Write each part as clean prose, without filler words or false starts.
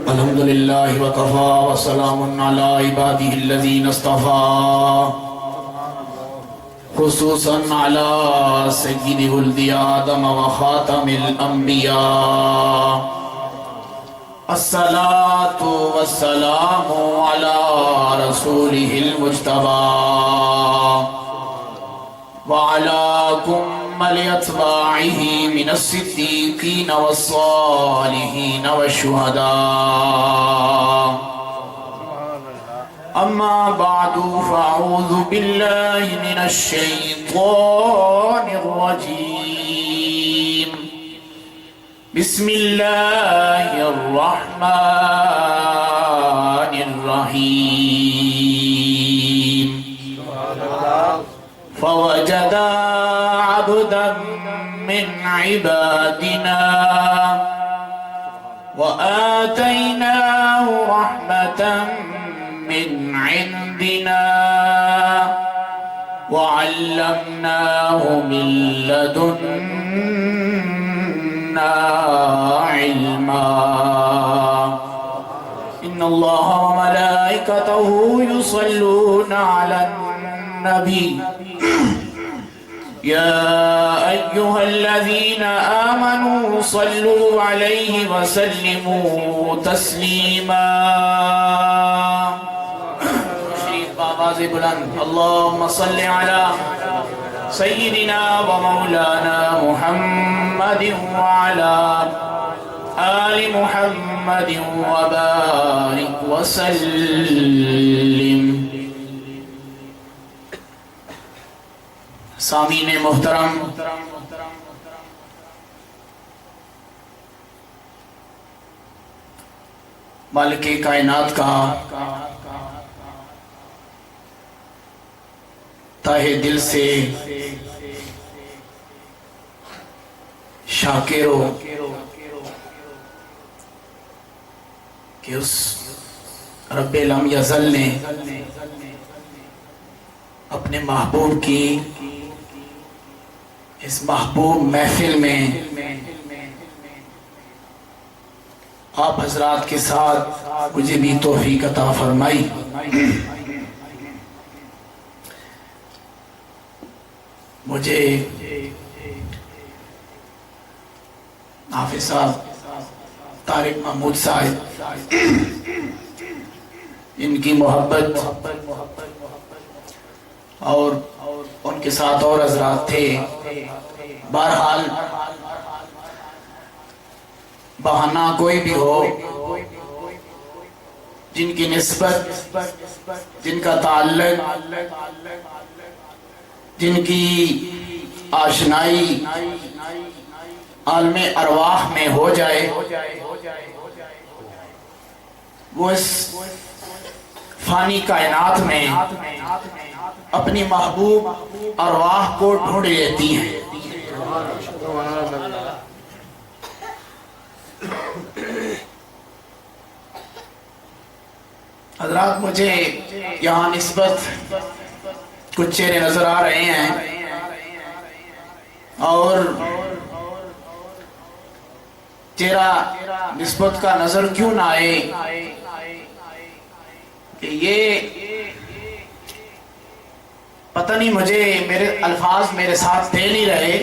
الحمدللہ وکفا وسلام علی عبادہ الذین اصطفا خصوصا علی سید ولد آدم وخاتم الانبیاء الصلاة والسلام علی رسولہ المجتبی وعلى كمل أتباعه من الصديقين والصالحين والشهداء أما بعد فأعوذ بالله من الشيطان الرجيم بسم الله الرحمن الرحيم فوجد عبدا من عبادنا وآتيناه رحمة من عندنا وعلمناه من لدنا علما إن الله وملائكته يصلون على النبي يا أيها الذين آمنوا صلوا عليه وسلموا تسليما اللهم صل على سيدنا ومولانا محمد وعلى آل محمد وبارك وسلم. سامعین محترم، مالک کائنات کا تہہ دل سے شاکر ہو کہ اس رب لم یزل نے اپنے محبوب کی اس محبوب محفل میں آپ حضرات کے ساتھ مجھے بھی توفیق عطا فرمائی. مجھے حافظ صاحب طارق محمود صاحب ان کی محبت اور ان کے ساتھ اور حضرات تھے. بہرحال بہانہ کوئی بھی ہو، جن کی نسبت، جن کا تعلق، جن کی آشنائی عالم ارواح میں ہو جائے، وہ اس فانی کائنات میں اپنی محبوب ارواح کو ڈھونڈ لیتی ہیں. حضرات، مجھے یہاں نسبت کچھ چہرے نظر آ رہے ہیں، اور چہرہ نسبت کا نظر کیوں نہ آئے کہ یہ پتہ نہیں، مجھے میرے الفاظ میرے ساتھ دے نہیں رہے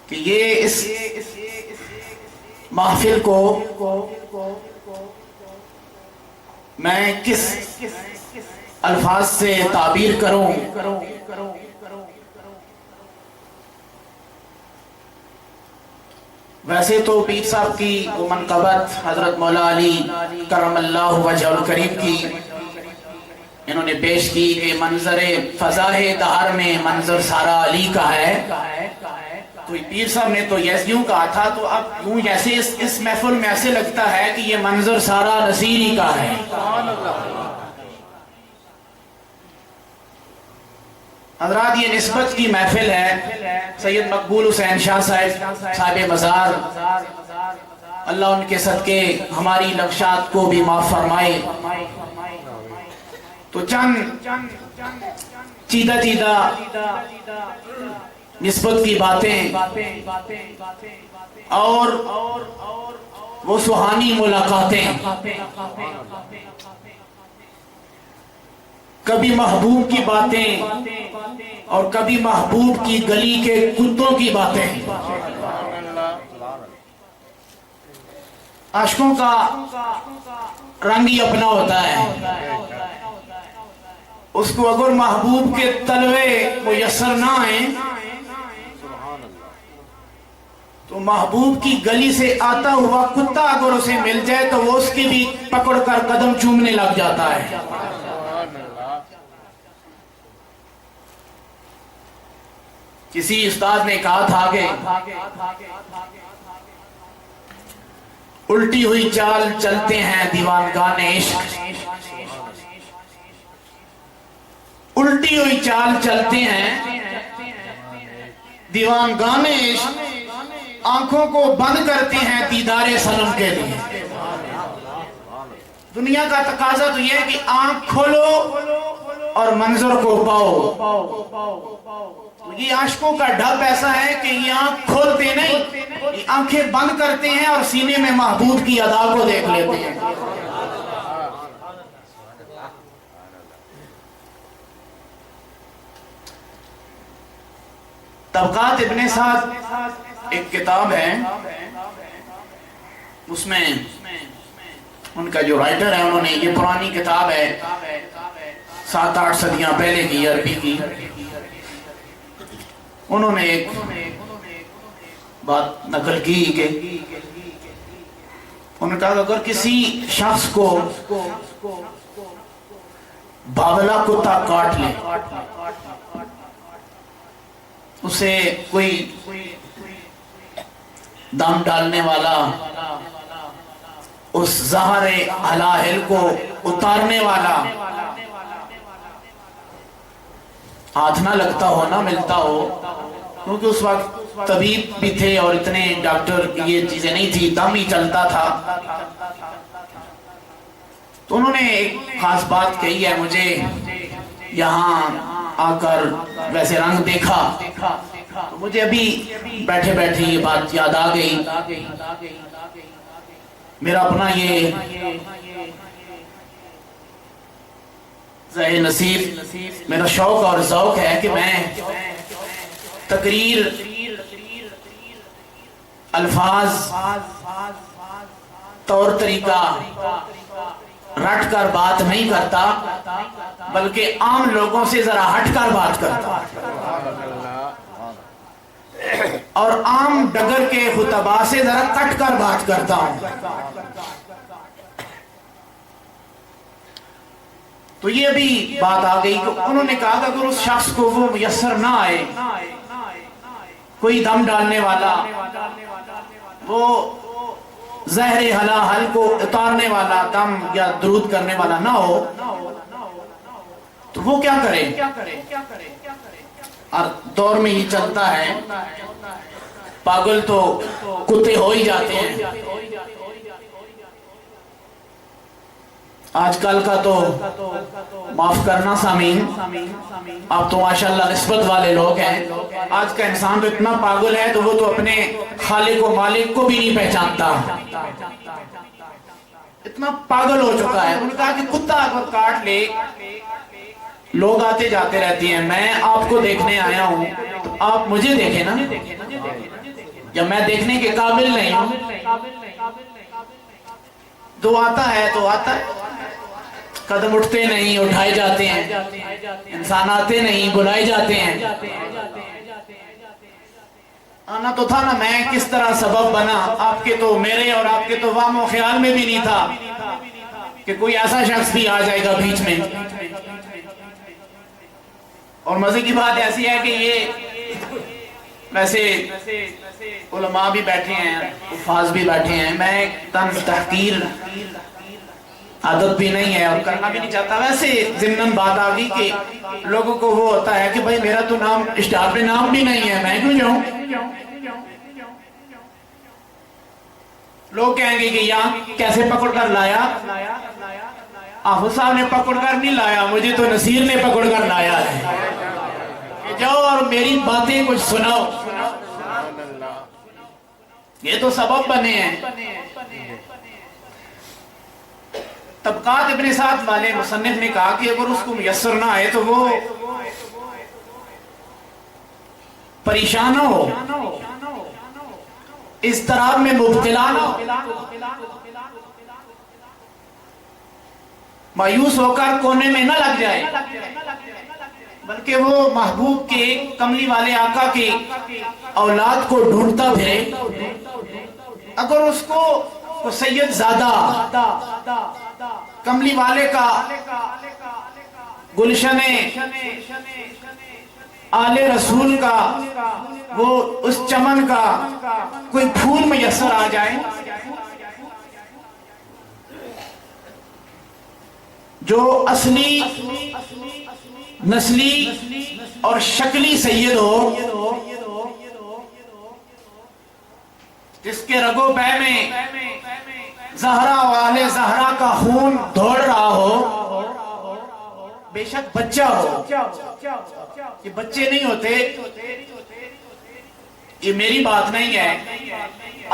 کہ یہ اس محفل کو میں کس الفاظ سے تعبیر کروں. ویسے تو پیر صاحب کی وہ منقبت حضرت مولا علی کرم اللہ وجہ الکریم کی انہوں نے پیش کی کہ منظر فضاء دہر میں منظر سارا علی کا ہے. تو پیر صاحب نے تو یوں کہا تھا، تو اب یوں جیسے اس محفل میں ایسے لگتا ہے کہ یہ منظر سارا نصیری کا ہے. حضرات، یہ نسبت کی محفل ہے. سید مقبول حسین شاہ صاحب مزار، اللہ ان کے صدقے ہماری لفشات کو بھی معاف فرمائے. تو چند چیدہ نسبت کی باتیں اور وہ سہانی ملاقاتیں، کبھی محبوب کی باتیں اور کبھی محبوب کی گلی کے کتوں کی باتیں۔ عاشقوں کا رنگ ہی اپنا ہوتا ہے، اس کو اگر محبوب کے تلوے میسر نہ آئیں تو محبوب کی گلی سے آتا ہوا کتا اگر اسے مل جائے تو وہ اس کی بھی پکڑ کر قدم چومنے لگ جاتا ہے۔ کسی استاد نے کہا تھا کہ الٹی ہوئی چال چلتے ہیں دیوانگان عشق، الٹی ہوئی چال چلتے ہیں دیوانگان عشق، آنکھوں کو بند کرتے ہیں دیدار صنم کے لیے۔ دنیا کا تقاضا تو یہ ہے کہ آنکھ کھولو اور منظر کو پاؤ۔ یہ عاشقوں کا ڈھب ایسا ہے کہ یہ آنکھ کھولتے نہیں، یہ آنکھیں بند کرتے ہیں اور سینے میں محبوب کی ادا کو دیکھ لیتے ہیں۔ طبقات ابن سعد ایک کتاب ہے، اس میں ان کا جو رائٹر ہے، انہوں نے یہ پرانی کتاب ہے 7-8 صدیاں پہلے کی، عربی کی، انہوں نے ایک بات نقل کی کہ انہوں نے کہا کہ اگر کسی شخص کو باولا کتا کاٹ لے، اسے کوئی دم ڈالنے والا اس زہر حلاہل کو اتارنے والا ہاتھ نہ لگتا ہو، نہ ملتا ہو، کیونکہ اس وقت طبیب بھی تھے اور اتنے ڈاکٹر یہ چیزیں نہیں تھی، دم ہی چلتا تھا، تو انہوں نے ایک خاص بات کہی ہے۔ مجھے یہاں آ کر ویسے رنگ دیکھا تو مجھے ابھی بیٹھے بیٹھے یہ بات یاد آ گئی۔ میرا اپنا یہ ذہن نصیب، میرا شوق اور ذوق ہے کہ میں تقریر، الفاظ، طور طریقہ رٹ کر بات نہیں کرتا، بلکہ عام لوگوں سے ذرا ہٹ کر بات کرتا اور عام ڈگر کے خطباء سے ذرا کٹ کر بات کرتا ہوں۔ تو یہ ابھی بات آ گئی کہ انہوں نے کہا کہ اگر اس شخص کو وہ میسر نہ آئے، کوئی دم ڈالنے والا، وہ زہر حلاحل کو اتارنے والا، دم یا درود کرنے والا نہ ہو، تو وہ کیا کرے؟ اور دور میں ہی چلتا ہے، پاگل تو کتے ہو ہی جاتے ہیں۔ آج کل کا تو معاف کرنا سامعین، اب تو ماشاءاللہ نسبت والے لوگ ہیں، آج کا انسان تو اتنا پاگل ہے تو وہ تو اپنے خالق و مالک کو بھی نہیں پہچانتا، اتنا پاگل ہو چکا ہے۔ انہوں نے کہا کہ کتا اگر کاٹ لے، لوگ آتے جاتے رہتے ہیں، میں آپ کو دیکھنے آیا ہوں، آپ مجھے دیکھیں نا، جب میں دیکھنے کے قابل نہیں ہوں، تو آتا ہے تو آتا ہے، قدم اٹھتے نہیں اٹھائے جاتے ہیں، انسان آتے نہیں بلائے جاتے ہیں۔ آنا تو تھا نا، میں کس طرح سبب بنا، آپ کے تو میرے اور آپ کے تو وہم و خیال میں بھی نہیں تھا کہ کوئی ایسا شخص بھی آ جائے گا بیچ میں۔ اور مزے کی بات ایسی ہے کہ یہ ویسے علماء بھی بیٹھے ہیں، حفاظ بھی بیٹھے ہیں، میں طنز تحقیر عادت بھی نہیں ہے اور کرنا بھی نہیں چاہتا، ویسے ضمناً بات آ گئی کہ لوگوں کو وہ ہوتا ہے کہ بھائی میرا تو نام اسٹار پہ نام بھی نہیں ہے، میں کیوں جاؤں؟ لوگ کہیں گے کہ یہاں کیسے پکڑ کر لایا؟ حافظ صاحب نے پکڑ کر نہیں لایا، مجھے تو نصیر نے پکڑ کر لایا ہے۔ جاؤ اور میری باتیں کچھ سناؤ. یہ تو سبب بنے ہیں. طبقات ابن سعد والے مصنف نے کہا کہ اگر اس کو میسر نہ آئے تو وہ پریشان ہو، اضطراب میں مبتلا نہ ہو، مایوس ہو کر کونے میں نہ لگ جائے، بلکہ وہ محبوب کے کملی والے آقا کے اولاد کو ڈھونڈتا پھرے. اگر اس کو سید زادہ کملی والے کا گلشن آل رسول کا وہ اس چمن کا کوئی پھول میسر آ جائے جو اصلی نسلی اور شکلی سید ہو، جس کے رگو پے میں زہرا والے زہرا کا خون دوڑ رہا ہو، بے شک بچہ ہو. یہ بچے نہیں ہوتے، یہ میری بات نہیں ہے،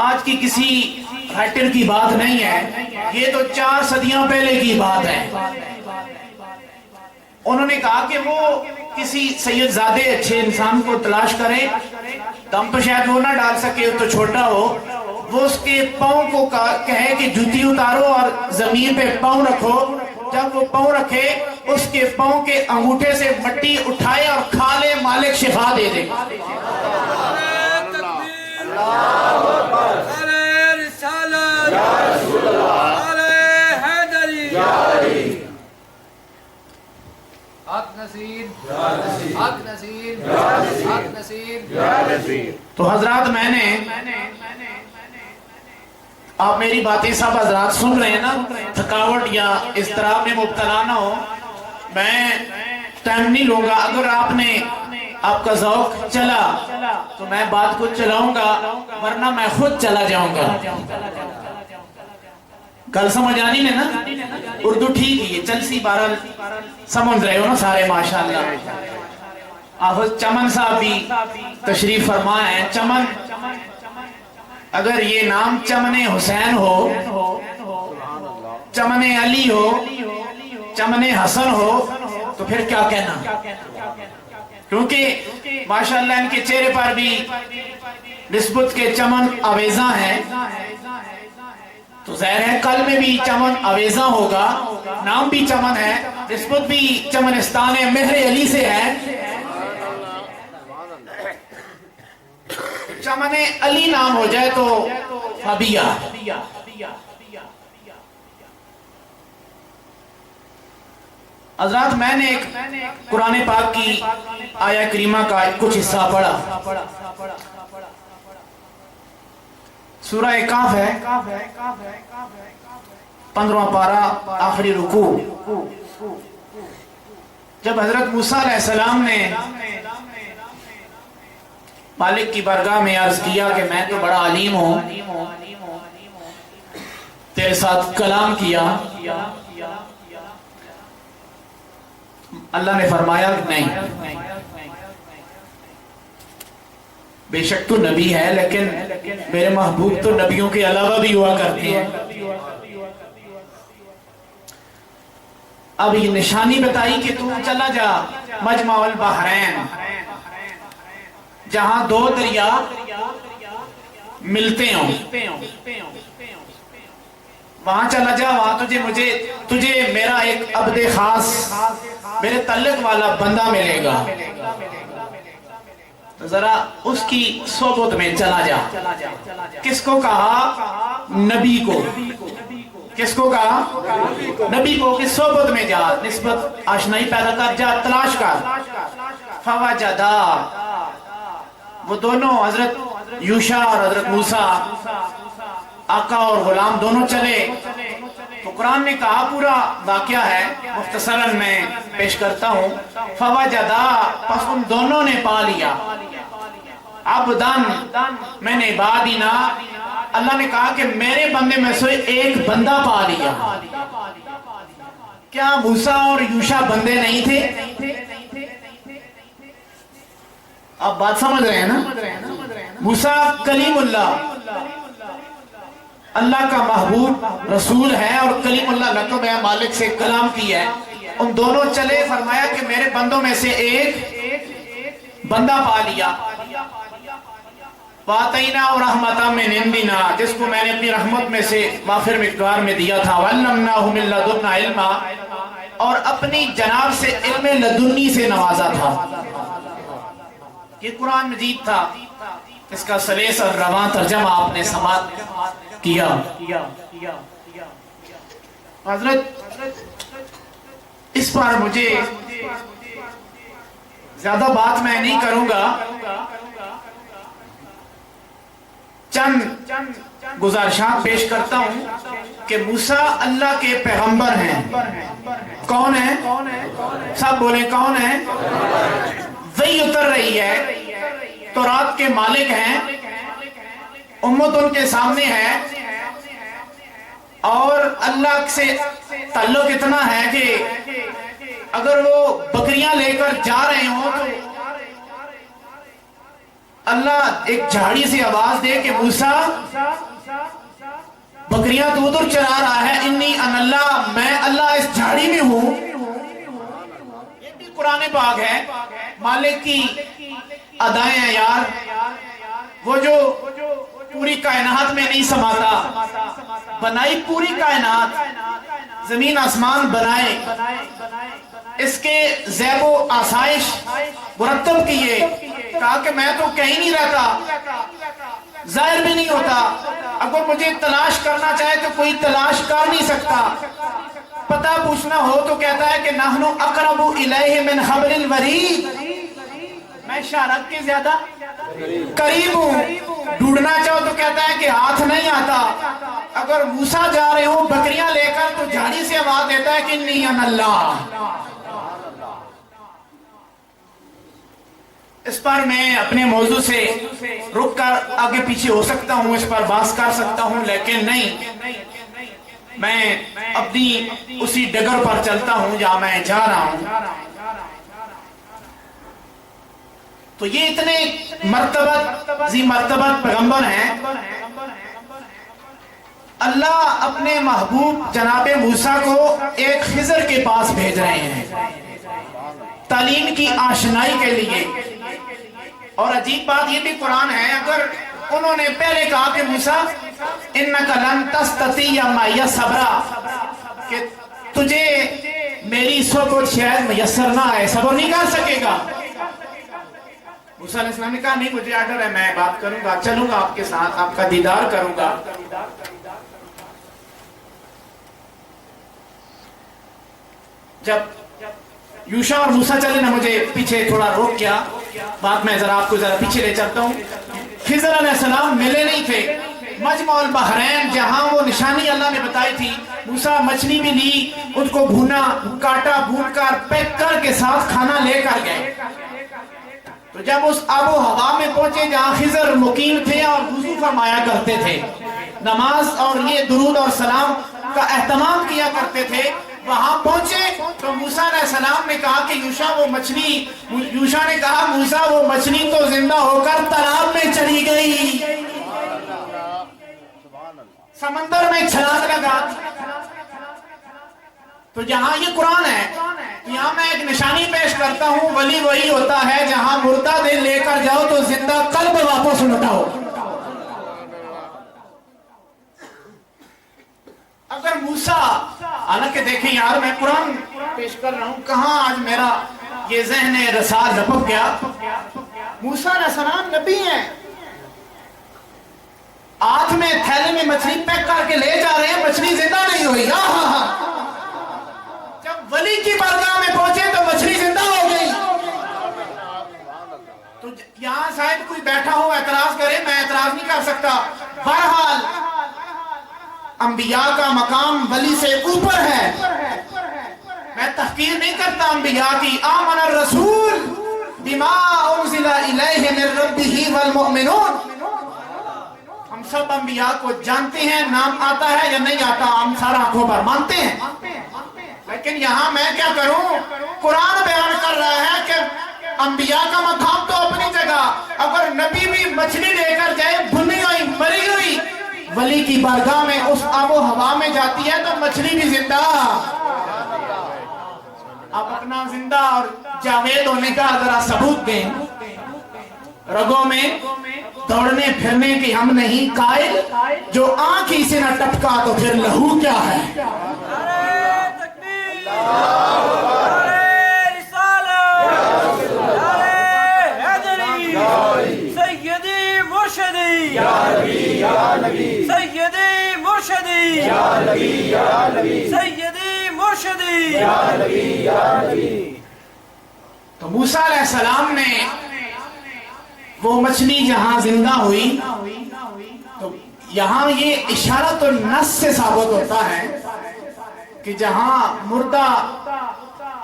آج کی کسی رائٹر کی بات نہیں ہے، یہ تو 4 صدیاں پہلے کی بات ہے. انہوں نے کہا کہ وہ کسی سید زادے اچھے انسان کو تلاش کرے، دم تو شاید وہ نہ ڈال سکے تو چھوٹا ہو، وہ اس کے پاؤں کو کہے کہ جوتی اتارو اور زمین پہ پاؤں رکھو. جب وہ پاؤں رکھے اس کے پاؤں کے انگوٹھے سے مٹی اٹھائے اور کھا لے، مالک شفا دے دے. تو حضرات میں نے آپ میری باتیں سب حضرات سن رہے ہیں نا، تھکاوٹ یا اضطراب میں مبتلا نہ ہو. میں ٹائم نہیں لوں گا، اگر آپ کا ذوق چلا تو میں بات کو چلاؤں گا، ورنہ میں خود چلا جاؤں گا. گل سمجھ آنی نے نا؟ اردو ٹھیک ہی ہے، چلسی بہرحال سمجھ رہے ہو نا سارے ماشاءاللہ. حافظ چمن صاحب بھی تشریف فرما ہے. چمن، اگر یہ نام چمن حسین ہو، چمن علی ہو، چمن حسن ہو تو پھر کیا کہنا، کیونکہ ماشاءاللہ ان کے چہرے پر بھی نسبت کے چمن آویزاں ہیں، تو ظاہر ہے کل میں بھی چمن آویزاں ہوگا. نام بھی چمن ہے، نسبت بھی چمنستان مہر علی سے ہے. چمن علی نام ہو جائے تو فبیہ. حضرات میں نے ایک قرآن پاک کی آیہ کریمہ کا کچھ حصہ پڑھا. سورہ کہف ہے، 15واں پارہ، آخری رکوع. جب حضرت موسیٰ علیہ السلام نے مالک کی بارگاہ میں عرض کیا کہ میں تو بڑا علیم ہوں، تیرے ساتھ کلام کیا، اللہ نے فرمایا کہ نہیں، بے شک تو نبی ہے لیکن میرے محبوب تو نبیوں کے علاوہ بھی ہوا کرتے ہیں. اب یہ نشانی بتائی کہ تو چلا جا مجمع البحرین، جہاں 2 دریا ملتے ہوں، وہاں چلا جا، وہاں تجھے میرا ایک عبد خاص، میرے تعلق والا بندہ ملے گا. ذرا اس کی صحبت میں چلا جا. کس کو کہا؟ نبی کو. کس کو کہا؟ نبی کو. کس صحبت میں جا، نسبت آشنائی پیدا کر، جا تلاش کر. فوجدا، وہ دونوں حضرت یوشع اور حضرت موسیٰ، آقا اور غلام دونوں چلے. تو قرآن نے کہا پورا واقعہ ہے، مختصراً میں پیش کرتا ہوں. فوجدا، پس ان دونوں نے پا لیا، عبدان من عبادنا، اللہ نے کہا کہ میرے بندے میں سے ایک بندہ پا لیا. کیا موسیٰ اور یوشع بندے نہیں تھے؟ آپ بات سمجھ رہے ہیں نا؟ موسیٰ کلیم اللہ، اللہ کا محبوب رسول ہے، اور کلیم اللہ لقب ہے، مالک سے کلام کیا ہے۔ ان دونوں چلے، فرمایا کہ میرے بندوں میں سے ایک بندہ پا لیا، وَآتَيْنَا رَحْمَةً مِّنْ عِنْدِنَا، جس کو میں نے اپنی رحمت میں سے وافر مقدار میں دیا تھا، وَعَلَّمْنَاهُ مِن لَّدُنَّا عِلْمًا، اور اپنی جناب سے علم لدنی سے نوازا تھا۔ یہ قرآن مجید تھا، اس کا سلیس اور رواں ترجمہ آپ نے سماعت کیا۔ حضرت اس پر مجھے زیادہ بات میں نہیں کروں گا، چند گزارشات پیش کرتا ہوں کہ موسیٰ اللہ کے پیغمبر ہیں۔ کون ہیں؟ سب بولیں کون ہیں؟ وحی اتر رہی ہے، تورات کے مالک ہیں، امت ان کے سامنے ہے، اور اللہ سے تعلق اتنا ہے کہ اگر وہ بکریاں لے کر جا رہے ہوں تو اللہ ایک جھاڑی سے آواز دے کہ موسیٰ بکریاں تو ادھر چرا رہا ہے، انی ان اللہ، میں اللہ اس جھاڑی میں ہوں۔ یہ بھی قرآن پاک ہے، مالک کی ادائیں ہیں یار، وہ جو پوری کائنات میں نہیں سماتا، بنائی پوری کائنات، زمین آسمان بنائے، اس کے زیب و آسائش مرتب کیے، کہا کہ میں تو کہیں نہیں رہتا، ظاہر بھی نہیں ہوتا، اگر مجھے تلاش کرنا چاہے تو کوئی تلاش کر نہیں سکتا، پتہ پوچھنا ہو تو کہتا ہے کہ نحن اقرب الیہ من حبل الورید، میں شارک کے زیادہ قریب ہوں، ڈھونڈنا چاہو تو کہتا ہے کہ ہاتھ نہیں آتا۔ اگر موسیٰ جا رہے ہوں بکریاں لے کر تو جھاڑی سے آواز دیتا ہے کہ انی ان اللہ۔ اس پر میں اپنے موضوع سے رک کر آگے پیچھے ہو سکتا ہوں، اس پر بحث کر سکتا ہوں، لیکن نہیں، میں اپنی اسی ڈگر پر چلتا ہوں جہاں میں جا رہا ہوں۔ تو یہ اتنے مرتبت پیغمبر ہیں، اللہ اپنے محبوب جناب موسیٰ کو ایک خضر کے پاس بھیج رہے ہیں تعلیم کی آشنائی کے لیے۔ اور عجیب بات یہ بھی قرآن ہے، اگر انہوں نے پہلے کہا کہ موسیٰ اِنَّكَ لَن تَسْتَطِيعَ مَعِيَ صَبْرًا، کہ تجھے میری صحبت شاید میسر نہ ہے، صبر نہیں کر سکے گا۔ موسیٰ علیہ السلام نے کہا نہیں، مجھے آرڈر ہے، میں بات کروں گا، چلوں گا آپ کے ساتھ، آپ کا دیدار کروں گا۔ جب یوشع اور موسیٰ چلے نا، مجھے پیچھے تھوڑا روک کیا بات، میں ذرا آپ کو ذرا پیچھے لے چلتا ہوں۔ خضر علیہ السلام ملے نہیں تھے، مجمع البحرین جہاں وہ نشانی اللہ نے بتائی تھی، موسیٰ مچھلی بھی لی، ان کو بھونا، کاٹا، بھون کر پیک کر کے ساتھ کھانا لے کر گئے۔ تو جب اس آب و ہوا میں پہنچے جہاں خضر مقیم تھے اور وضو فرمایا کرتے تھے، نماز اور یہ درود اور سلام کا اہتمام کیا کرتے تھے، وہاں پہنچے تو موسیٰ علیہ السلام نے کہا کہ یوشع نے کہا موسیٰ وہ مچھلی تو زندہ ہو کر تالاب میں چلی گئی، سمندر میں چھلانگ لگا۔ تو جہاں یہ قرآن ہے، یہاں میں ایک نشانی پیش کرتا ہوں، ولی وہی ہوتا ہے جہاں مردہ دل لے کر جاؤ تو زندہ قلب واپس لوٹاؤ۔ اگر موسیٰ، حالانکہ دیکھیں یار میں قرآن پیش کر رہا ہوں، کہاں آج میرا یہ ذہن رسال لپک گیا۔ موسیٰ علیہ السلام نبی ہیں، ہاتھ میں تھیلے میں مچھلی پیک کر کے لے جا رہے ہیں، مچھلی زندہ نہیں ہوئی۔ جب ولی کی بارگاہ میں پہنچے تو مچھلی زندہ ہو گئی۔ تو یہاں شاید کوئی بیٹھا ہو اعتراض کرے، میں اعتراض نہیں کر سکتا۔ بہرحال انبیاء کا مقام ولی سے اوپر ہے، میں تحقیر نہیں کرتا انبیاء کی۔ آمن الرسول بما انزل الیہ من ربہ والمؤمنون، ہم سب انبیاء کو جانتے ہیں، نام آتا ہے یا نہیں آتا ہم سارا آنکھوں پر مانتے ہیں، لیکن یہاں میں کیا کروں؟ قرآن بیان کر رہا ہے کہ انبیاء کا مقام تو اپنی جگہ، اگر نبی بھی مچھلی لے کر جائے بھنی ہوئی مری ہوئی ولی کی بارگاہ میں اس آب و ہوا میں جاتی ہے تو مچھلی بھی زندہ. آپ اپنا زندہ اور جاوید ہونے کا ذرا ثبوت دیں. رگوں میں دوڑنے پھرنے کی ہم نہیں قائل, جو آنکھ ہی سے نہ ٹپکا تو پھر لہو کیا ہے. سیدی مرشدی سیدی مرشدی سیدی مرشدی. تو موسیٰ علیہ السلام نے وہ مچھلی جہاں زندہ ہوئی تو یہاں یہ اشارت النص سے ثابت ہوتا ہے کہ جہاں مردہ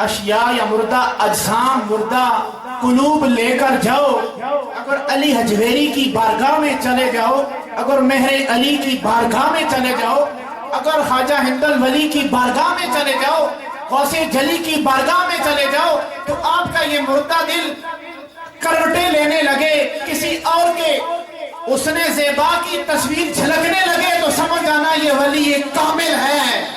اشیاء یا مردہ اجسام مردہ قلوب لے کر جاؤ, اگر علی حجویری کی بارگاہ میں چلے جاؤ, اگر مہر علی کی بارگاہ میں چلے جاؤ, اگر خواجہ ہند الولی کی بارگاہ میں چلے جاؤ, غوث جلی کی بارگاہ میں چلے جاؤ, تو آپ کا یہ مردہ دل کروٹیں لینے لگے کسی اور کے حسن زیبا کی تصویر جھلکنے لگے تو سمجھ جانا یہ ولی ایک کامل ہے.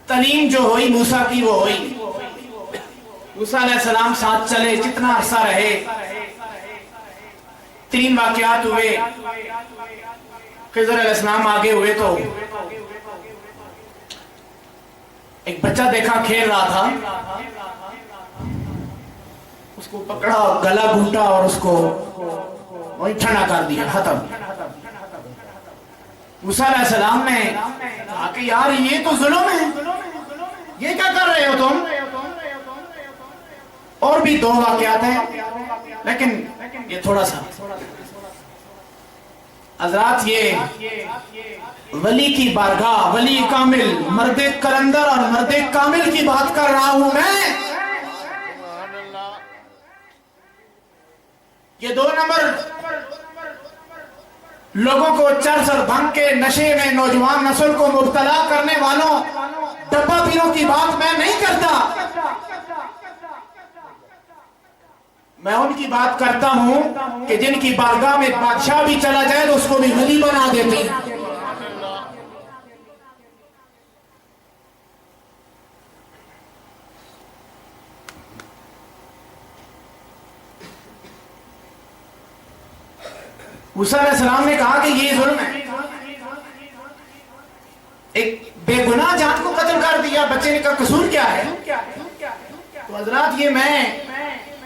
تعلیم جو ہوئی موسیٰ کی وہ ہوئی. موسیٰ علیہ السلام ساتھ چلے, جتنا عرصہ رہے, 3 واقعات ہوئے. خضر علیہ السلام آگے ہوئے تو ایک بچہ دیکھا کھیل رہا تھا, اس کو پکڑا, گلا گھونٹا اور اس کو وہی ٹھنڈا کر دیا, ختم. موسیٰ علیہ السلام نے کہا کہ یار یہ تو ظلم ہے, یہ کیا کر رہے ہو تم. اور بھی 2 واقعات ہیں لیکن یہ تھوڑا سا حضرات, یہ ولی کی بارگاہ, ولی کامل, مرد کلندر اور مرد کامل کی بات کر رہا ہوں میں. یہ 2 نمبر لوگوں کو چرس اور بھنگ کے نشے میں نوجوان نسل کو مبتلا کرنے والوں ڈبہ پیروں کی بات میں نہیں کرتا, میں ان کی بات کرتا ہوں کہ جن کی بارگاہ میں بادشاہ بھی چلا جائے تو اس کو بھی ولی بنا دیتے ہیں. موسیٰ علیہ السلام نے کہا کہ یہ ظلم ہے, ایک بے گناہ جان کو قتل کر دیا, بچے نے کہا قصور کیا ہے. تو حضرات یہ میں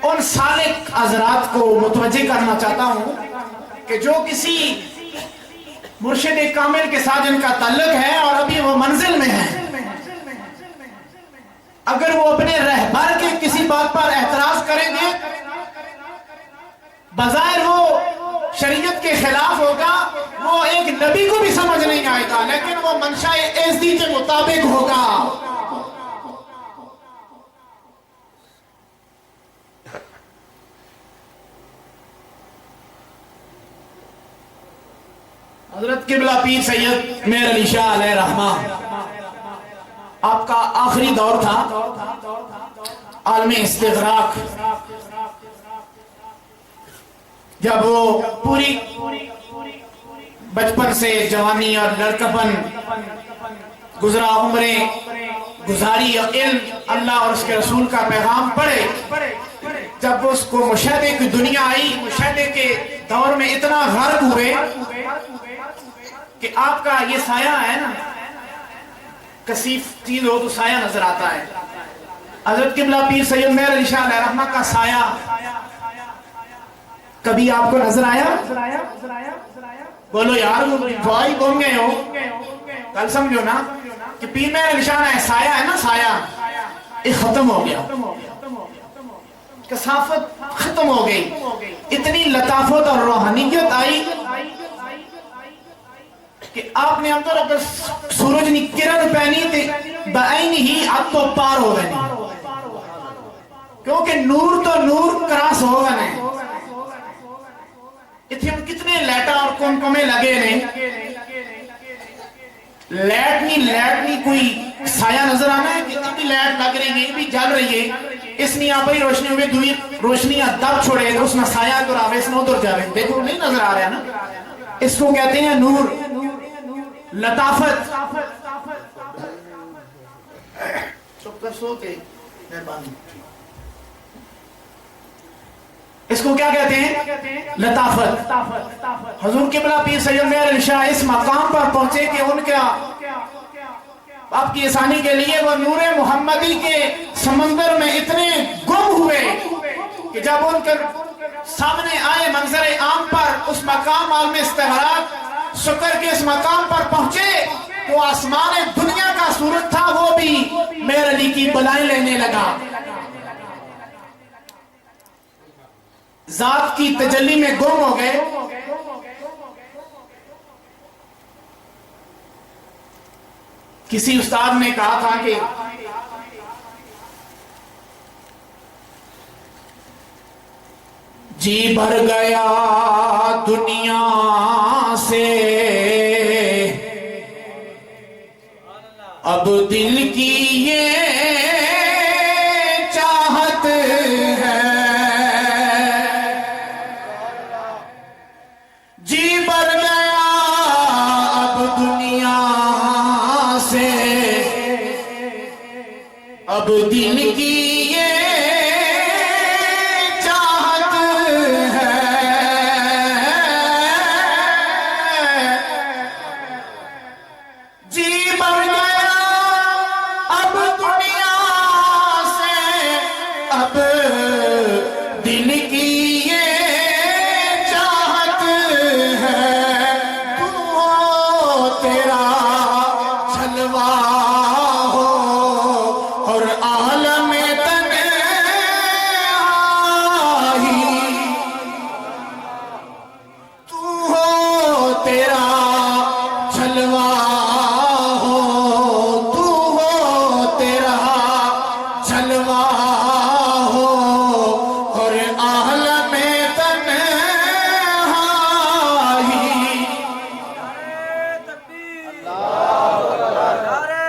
ان سالک حضرات کو متوجہ کرنا چاہتا ہوں کہ جو کسی مرشد کامل کے ساتھ جن کا تعلق ہے اور ابھی وہ منزل میں ہے, اگر وہ اپنے رہبر کے کسی بات پر اعتراض کریں گے, بظاہر وہ شریعت کے خلاف ہوگا, وہ ایک نبی کو بھی سمجھ نہیں آئے گا, لیکن وہ منشاء ایزدی کے مطابق ہوگا. حضرت قبلہ پیر سید مہر علی شاہ علیہ رحمہ, آپ کا آخری دور تھا, عالم استغراق, جب وہ پوری بچپن سے جوانی اور لڑکپن گزرا, عمریں گزاری, علم اللہ اور اس کے رسول کا پیغام پڑھے, جب اس کو مشاہدے کی دنیا آئی, مشاہدے کے دور میں اتنا غرق ہوئے کہ آپ کا یہ سایہ ہے نا, کثیف چیز ہو تو سایہ نظر آتا ہے. حضرت قبلہ پیر سید مہر علی شاہ علیہ رحمہ کا سایہ کبھی آپ کو نظر آیا؟ بولو یار, دعائی گم گئے ہو, کل سمجھو نا کہ پیر مہر علی شاہ سایہ ہے نا, سایہ یہ ختم ہو گیا, کثافت ختم ہو گئی, اتنی لطافت اور روحانیت آئی کہ آپ نے اندر اگر سورج نے کرن پہنی تھی بعین ہی آپ تو پار ہو گئے, کیونکہ نور تو نور کراس ہو گئے. اتنے کتنے لیٹا اور کمکمے لگے نے, لائٹ کوئی سایہ نظر آنا ہے کہ اتنی لائٹ لگ رہی ہے یہ بھی جل رہی ہے اس نے آپ ہی روشنی ہوئے دوئی روشنیاں دب چھوڑے اس میں سایہ تو راوے اس میں ادھر جاوے دیکھو نہیں نظر آ رہا نا اس کو کہتے ہیں نور لطافت چپ کر سوتے مہربانی اس کو کیا کہتے ہیں لطافت حضور قبلہ پیر سید مہر علی شاہ اس مقام پر پہنچے کہ ان کا آپ کی آسانی کے لیے وہ نور محمدی کے سمندر میں اتنے گم ہوئے کہ جب ان کے سامنے آئے منظر عام پر اس مقام عالم استغراق شکر کے اس مقام پر پہنچے تو آسمان دنیا کا صورت تھا وہ بھی مہر علی کی بلائیں لینے لگا ذات کی تجلی میں گم ہو گئے کسی استاد نے کہا تھا کہ جی بھر گیا دنیا سے اب دل کی یہ چاہت ہے جی بھر گیا اب دنیا سے اب دل کی یہ چاہت ہے جی بھر گیا اب دنیا سے اب دل کی یہ چاہت ہے تو ہو تیرا جلوہ ہو اور عالم تنہائی تو ہو تیرا جلوہ ہو تو ہو تیرا جلوہ ہو اور عالم تنہائی تکبیر نعرہ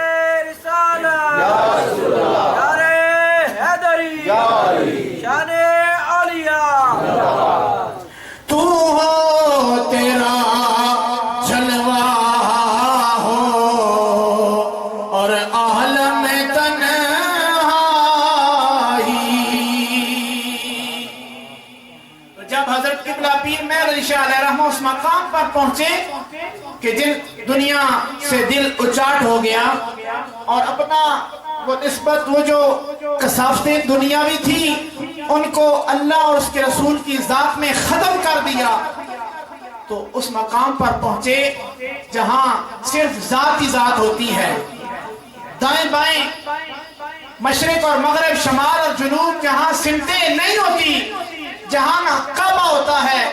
رسالت نعرہ حیدری شان عالیہ تو ہو تیرا جلوہ ہو اور عالم تنہائی تو جب حضرت قبلہ پیر مہر علی شاہ علیہ رحمہ اس مقام پر پہنچے کہ جن دنیا سے دل اچاٹ ہو گیا اور اپنا وہ نسبت وہ جو کثافتیں دنیاوی تھی ان کو اللہ اور اس کے رسول کی ذات میں ختم کر دیا تو اس مقام پر پہنچے جہاں صرف ذات ہی ذات ہوتی ہے دائیں بائیں مشرق اور مغرب شمال اور جنوب جہاں سمتیں نہیں ہوتی جہاں نہ کعبہ ہوتا ہے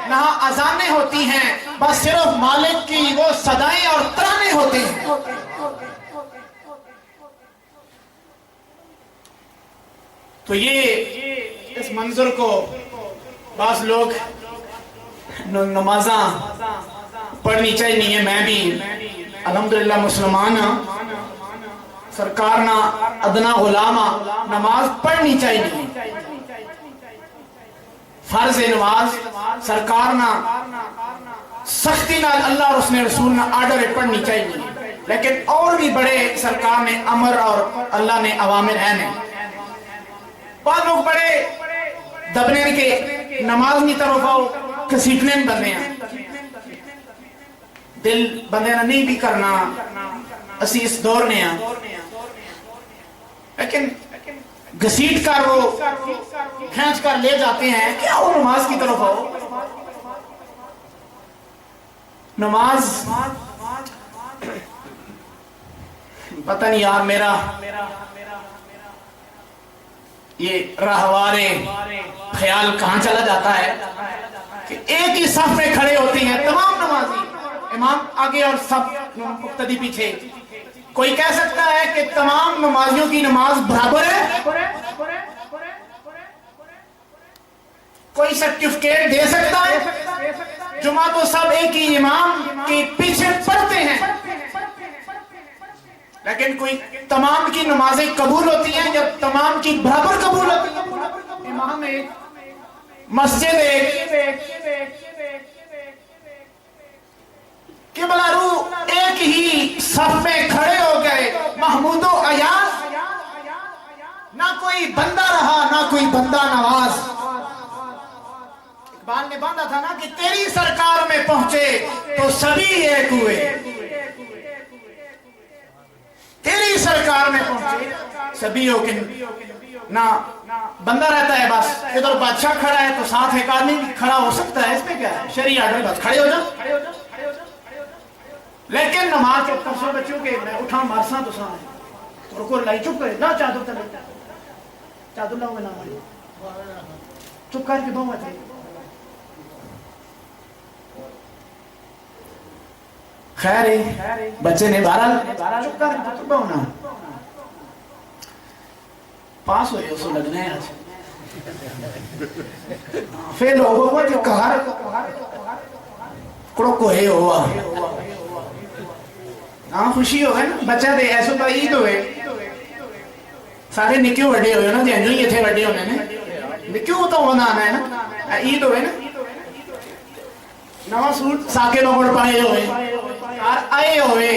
نہ اذانیں ہوتی ہیں بس صرف مالک کی وہ صدائیں اور ترانے ہوتے ہیں تو یہ اس منظر کو بعض لوگ نمازاں پڑھنی چاہیے نہیں ہے میں بھی الحمدللہ مسلمان ہاں سرکار نہ ادنا غلامہ نماز پڑھنی چاہیے نہیں فرض نماز سرکار نہ سختی نہ اللہ اور اس نے رسول نہ آرڈر پڑھنی چاہیے نہیں لیکن اور بھی بڑے سرکار نے امر اور اللہ نے عوامر ہیں بعض لوگ بڑے دبنے کے نماز نہیں طرف آؤ کسیٹنے میں بندے ہیں دل بندے نہ نہیں بھی کرنا اسی اس دور نے ہیں لیکن گھسیٹ کر وہ کھینچ کر لے جاتے ہیں کیا وہ نماز کی طرف آؤ نماز پتہ نہیں یار میرا یہ راہوارے خیال کہاں چلا جاتا ہے کہ ایک ہی صف میں کھڑے ہوتے ہیں تمام نمازی امام آگے اور سب مقتدی پیچھے کوئی کہہ سکتا ہے کہ تمام نمازیوں کی نماز برابر ہے کوئی سرٹیفکیٹ دے سکتا ہے جمعہ تو سب ایک ہی امام کے پیچھے پڑھتے ہیں لیکن کوئی تمام کی نمازیں قبول ہوتی ہیں جب تمام کی برابر قبول ہوتی ہیں. امام ایک، مسجد ایک، قبلہ رو ایک ہی صف میں کھڑے ہو گئے، محمود و ایاز، نہ کوئی بندہ رہا نہ کوئی بندہ نواز. اقبال نے باندھا تھا نا کہ تیری سرکار میں پہنچے تو سبھی ایک ہوئے. تیری سرکار میں پہنچے سبھی ہو، نہ بندہ رہتا ہے بس ادھر بادشاہ کھڑا ہے تو ساتھ ایک آدمی کھڑا ہو سکتا ہے، اس میں کیا ہے؟ شرعی آرڈر بس کھڑے ہو جا. لیکن نماز چپ کر سو بچوں کے میں اٹھا مارساں تو سامنے رکو لائی چپ کرے نہ چادر تلے چادر لاؤ میں نہ ماری چپ کر کے دو میں تھے. خیر ہے بچے نے بہرحال چپ کر کے چپ ہونا پاس ہوئے اسو لگنا ہے آج پھر لوگوں کو جو کہار کڑو کوئے ہوا ہاں خوشی ہوئے نا بچہ دے ایسو کا عید ہوئے سارے نکیوں وڈے ہوئے نا جنجو یہ تھے وڈے ہونے نے نکیوں تو ہونا آنا ہے نا عید ہوئے نا نوا سوٹ ساکے لوگڑ پائے ہوئے آئے ہوئے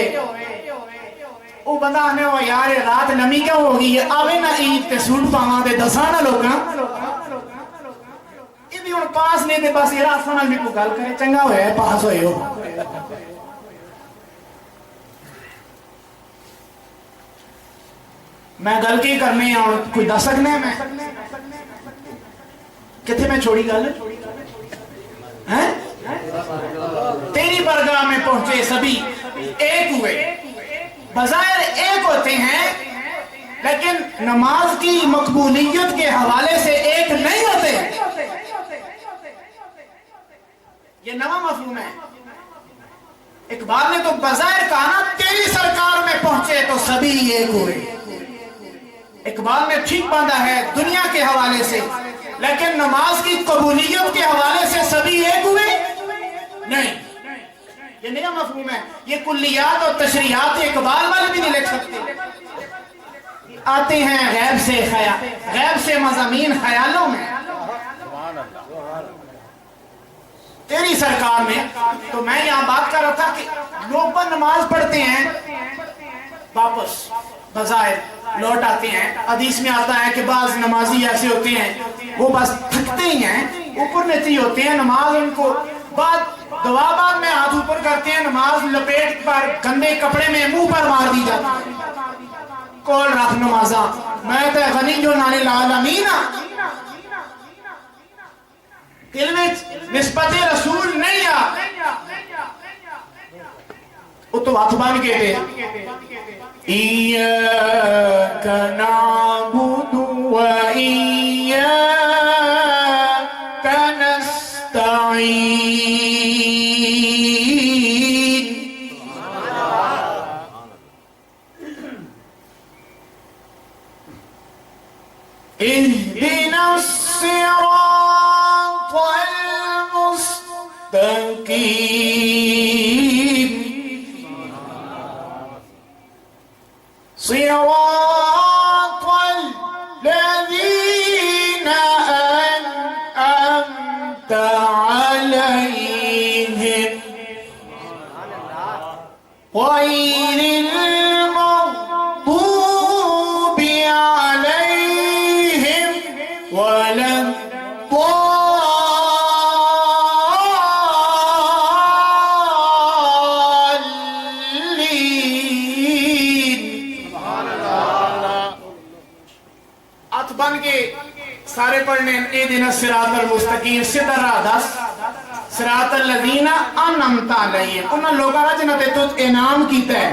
او بندہ آنے ہوا یار رات نمی کیا ہوگی آوے نا عید تے سوٹ پاواں دے دسانا لوگاں ادھی ان پاس نہیں دے بس یہ راسانا بھی کو گل کرے چنگا ہوئے ہے پاس ہوئے ہو. میں گل کی کرنی ہوں کوئی دس سکنے میں کتنے میں چھوڑی گل تیری برگاہ میں پہنچے سبھی ایک ہوئے. بظاہر ایک ہوتے ہیں لیکن نماز کی مقبولیت کے حوالے سے ایک نہیں ہوتے. یہ نواں مفہوم ہے. اقبال نے تو بظاہر کہا نا تیری سرکار میں پہنچے تو سبھی ایک ہوئے. اقبال نے ٹھیک باندھا ہے دنیا کے حوالے سے لیکن نماز کی قبولیت کے حوالے سے سبھی ایک ہوئے نہیں. یہ نیا مفہوم ہے. یہ کلیات اور تشریحات اقبال والے بھی نہیں لکھ سکتے. آتے ہیں غیب سے خیال غیب سے مضامین خیالوں میں تیری سرکار میں. تو میں یہاں بات کر رہا تھا کہ لوگ پر نماز پڑھتے ہیں واپس بظاہر لوٹ آتے ہیں. حدیث میں آتا ہے کہ بعض نمازی ایسے ہوتے ہیں وہ بس تھکتے ہی ہیں اوپر نیچے ہوتے ہیں نماز ان کو بعد دعا بعد میں ہاتھ اوپر کرتے ہیں نماز لپیٹ پر گندے کپڑے میں منہ پر مار دی جاتی کول رکھ نمازاں میں تے غنی جو نان العالمین دل میں نسبت رسول نہیں آ وہ تو ہاتھ بان کے تھے ایاک نعبد و ایاک نستعین اهدنا الصراط المستقيم صراط الذين أنعمت عليهم غير المغضوب عليهم ولا بن کے سارے پڑھنے اہدنا الصراط المستقیم سدرا دس صراط الذین انعمت علیہم انہاں لوگاں دا جنہاں تے تو انعام کیتا ہے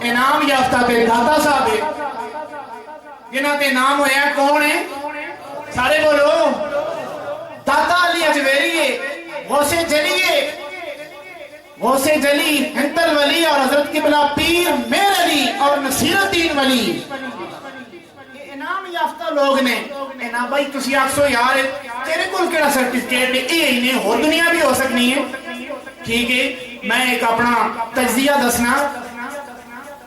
انعام یافتہ تے داتا صاحب جنہاں تے انعام ہویا کون ہے سارے بولو داتا علی اجویری غوث جلی ہنت الولی اور حضرت قبلہ پیر میر علی اور نصیر الدین ولی انعام یافتہ لوگ نے انعام بھائی تسی آکسو یار تیرے کل کیڑا سرٹیفکیٹ ہے اے ہی نے ہو دنیا بھی ہو سکنی ہے ٹھیک ہے میں ایک اپنا تجزیہ دسنا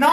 9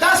10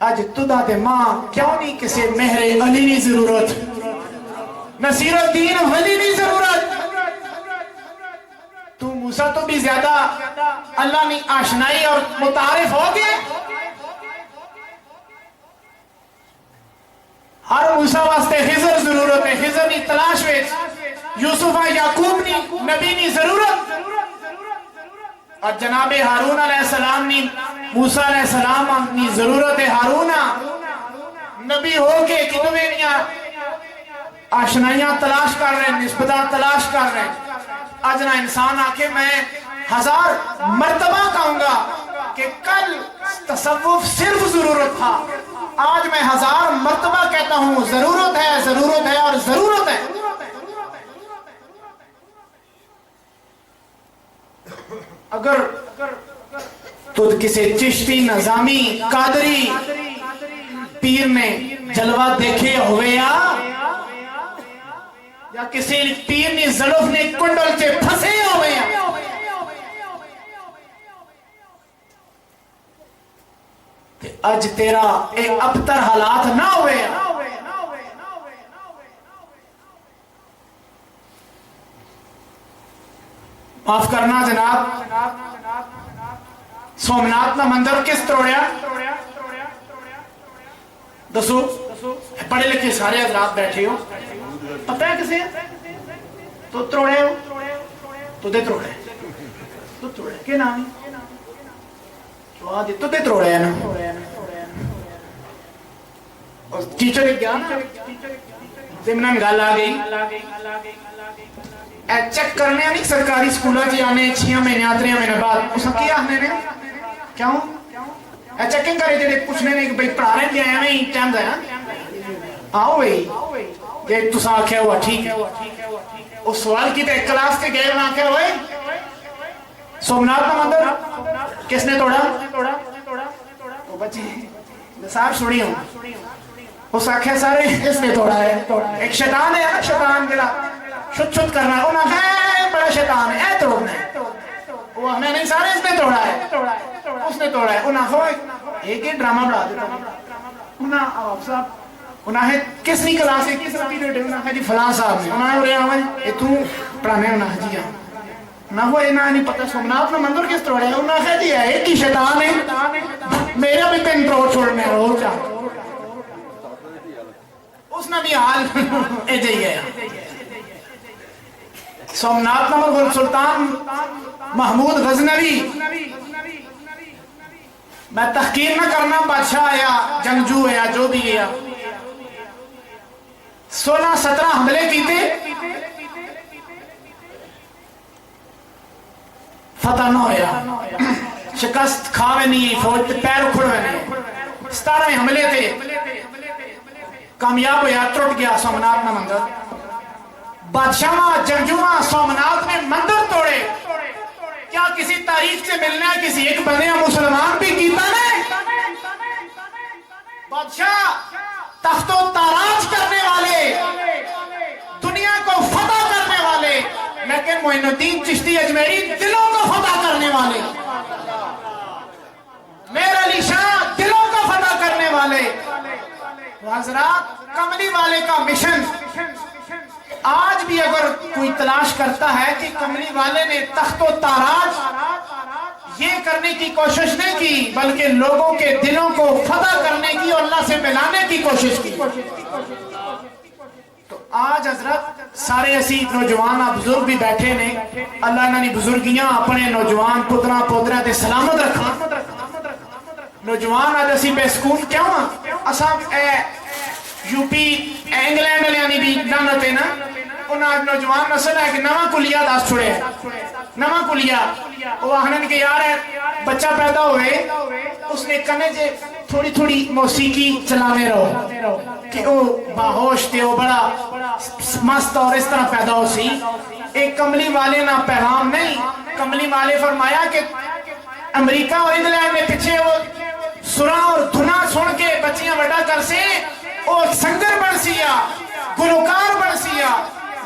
اج تدا تے ماں کیوں نہیں کسی مہر علی نہیں ضرورت نصیر الدین ولی نہیں ضرورت تو موسیٰ تو بھی زیادہ اللہ نے آشنائی اور متعارف ہو گئے ہر موسیٰ واسطے خضر ضرورت ہے خضر نہیں تلاش ویچ یوسف یعقوب نہیں نبی نہیں ضرورت اور جناب ہارون علیہ السلام نہیں موسیٰ علیہ السلام اپنی ضرورت ہے ہارون نبی ہو کے کتنے نہیں آشنائیاں تلاش کر رہے ہیں نسبتاں تلاش کر رہے ہیں آج نہ انسان آکے میں 1000 مرتبہ کہوں گا کہ کل تصوف صرف ضرورت تھا آج میں 1000 مرتبہ کہتا ہوں ضرورت ہے اور ضرورت ہے اگر تو کسی چشتی نظامی قادری پیر نے جلوہ دیکھے ہوئے یا کسی پیر نے زلف نے کنڈل سے پھنسے ہوئے اج تیرا ایک ابتر حالات نہ ہوئے معاف کرنا جناب سومنات نہ مندر کس توڑیا دسو پڑھے لکھے سارے حضرات بیٹھے ہو پتہ ہے کسے تو تروڑے ہو تو دے تروڑے تو تروڑے کیا نام ہے تو دے تروڑے ہے نا اور ٹیچر ایک گیا نا زمنان گال آگئی چیک کرنے نہیں سرکاری سکولہ جی آنے 6 مہینے 3 مہینے بعد اس نے کیا آنے نے کیوں چیکنگ کرے جڑے پوچھنے نے کہ بھئی پڑھا رہے ہیں ہمیں ہی ٹائم دیا آؤ بھئی یہ تو ساکھ ہے ہوا ٹھیک ہے اس سوال کی تے کلاس کے گئے وہاں کیا ہوئے سومنات نہ مندر کس نے توڑا وہ بچے صاحب سنی ہوں وہ ساکھ ہے سارے اس نے توڑا ہے ایک شیطان ہے نا شیطان جڑا چھت کرنا ہے انہاں ہے بڑا شیطان ہے اے توڑنا ہے وہ ہمیں نہیں سارے اس نے توڑا ہے اس نے توڑا ہے انہاں ہوئے ایک ہی ڈرامہ بڑھا دیتا انہاں آپ صاحب انہاں ہے کس نہیں کلاس ہے کس پیریڈ ہے انہاں ہے جی فلاں صاحب نے انہاں ہے رہے آوائی اے تو پڑھانے انہاں ہے جی نہ وہ انہاں نہیں پتہ سومنات نہ مندر کس توڑا ہے انہاں ہے جی ایک ہی شیطان ہے میرا بھی پین پرو چھوڑنے رو چاہ اس نے بھی حال اے جائی گیا سومنات نمبر گل سلطان محمود غزنوی میں تحقیر نہ کرنا بادشاہ یا جنگجو یا جو بھی گیا 16-17 حملے کیتے فتح نہ ہویا شکست کھاوے نہیں فوج پیر اکھڑوے نہیں 17 حملے تھے کامیاب ہویا ٹوٹ گیا سومنات نہ مندر بادشاہ جنگجوہ سومنات نے مندر توڑے کیا کسی تاریخ سے ملنا ہے کسی ایک بندے مسلمان بھی کیتا نہیں بادشاہ تخت و تاراج کرنے والے دنیا کو فتح کرنے والے لیکن معین الدین چشتی اجمیری دلوں کو فتح کرنے والے میر علی شاہ دلوں کو فتح کرنے والے حضرات کملی والے کا مشن آج بھی اگر کوئی تلاش کرتا ہے کہ کملی والے نے تخت و تاراج یہ کرنے کی کوشش نہیں کی بلکہ لوگوں کے دلوں کو فتح کرنے کی اور اللہ سے ملانے کی کوشش کی تو آج حضرت سارے اسی نوجوان بزرگ بھی بیٹھے نے اللہ نے بزرگیاں اپنے نوجوان پترہ پوترہ تے سلامت رکھا نوجوان آج اسی بے سکون کیوں اصاب اے یو پی انگلینڈ یعنی بھی نامتے نا انہاں آج نوجوان نسل ہے کہ نواں کلیہ داس چھوڑے نواں کلیہ وہ آہنن کے یار ہے بچہ پیدا ہوئے اس نے کنے جے تھوڑی تھوڑی موسیقی چلانے رہو کہ وہ باہوش تھے وہ بڑا مست اور اس طرح پیدا ہو سی ایک کملی والے نہ پیغام نہیں کملی والے فرمایا کہ امریکہ اور انگلینڈ میں پچھے وہ سراں اور دھنا سن کے بچیاں بڑا کر سے وہ سنگر بن سیا گلوکار بن سیا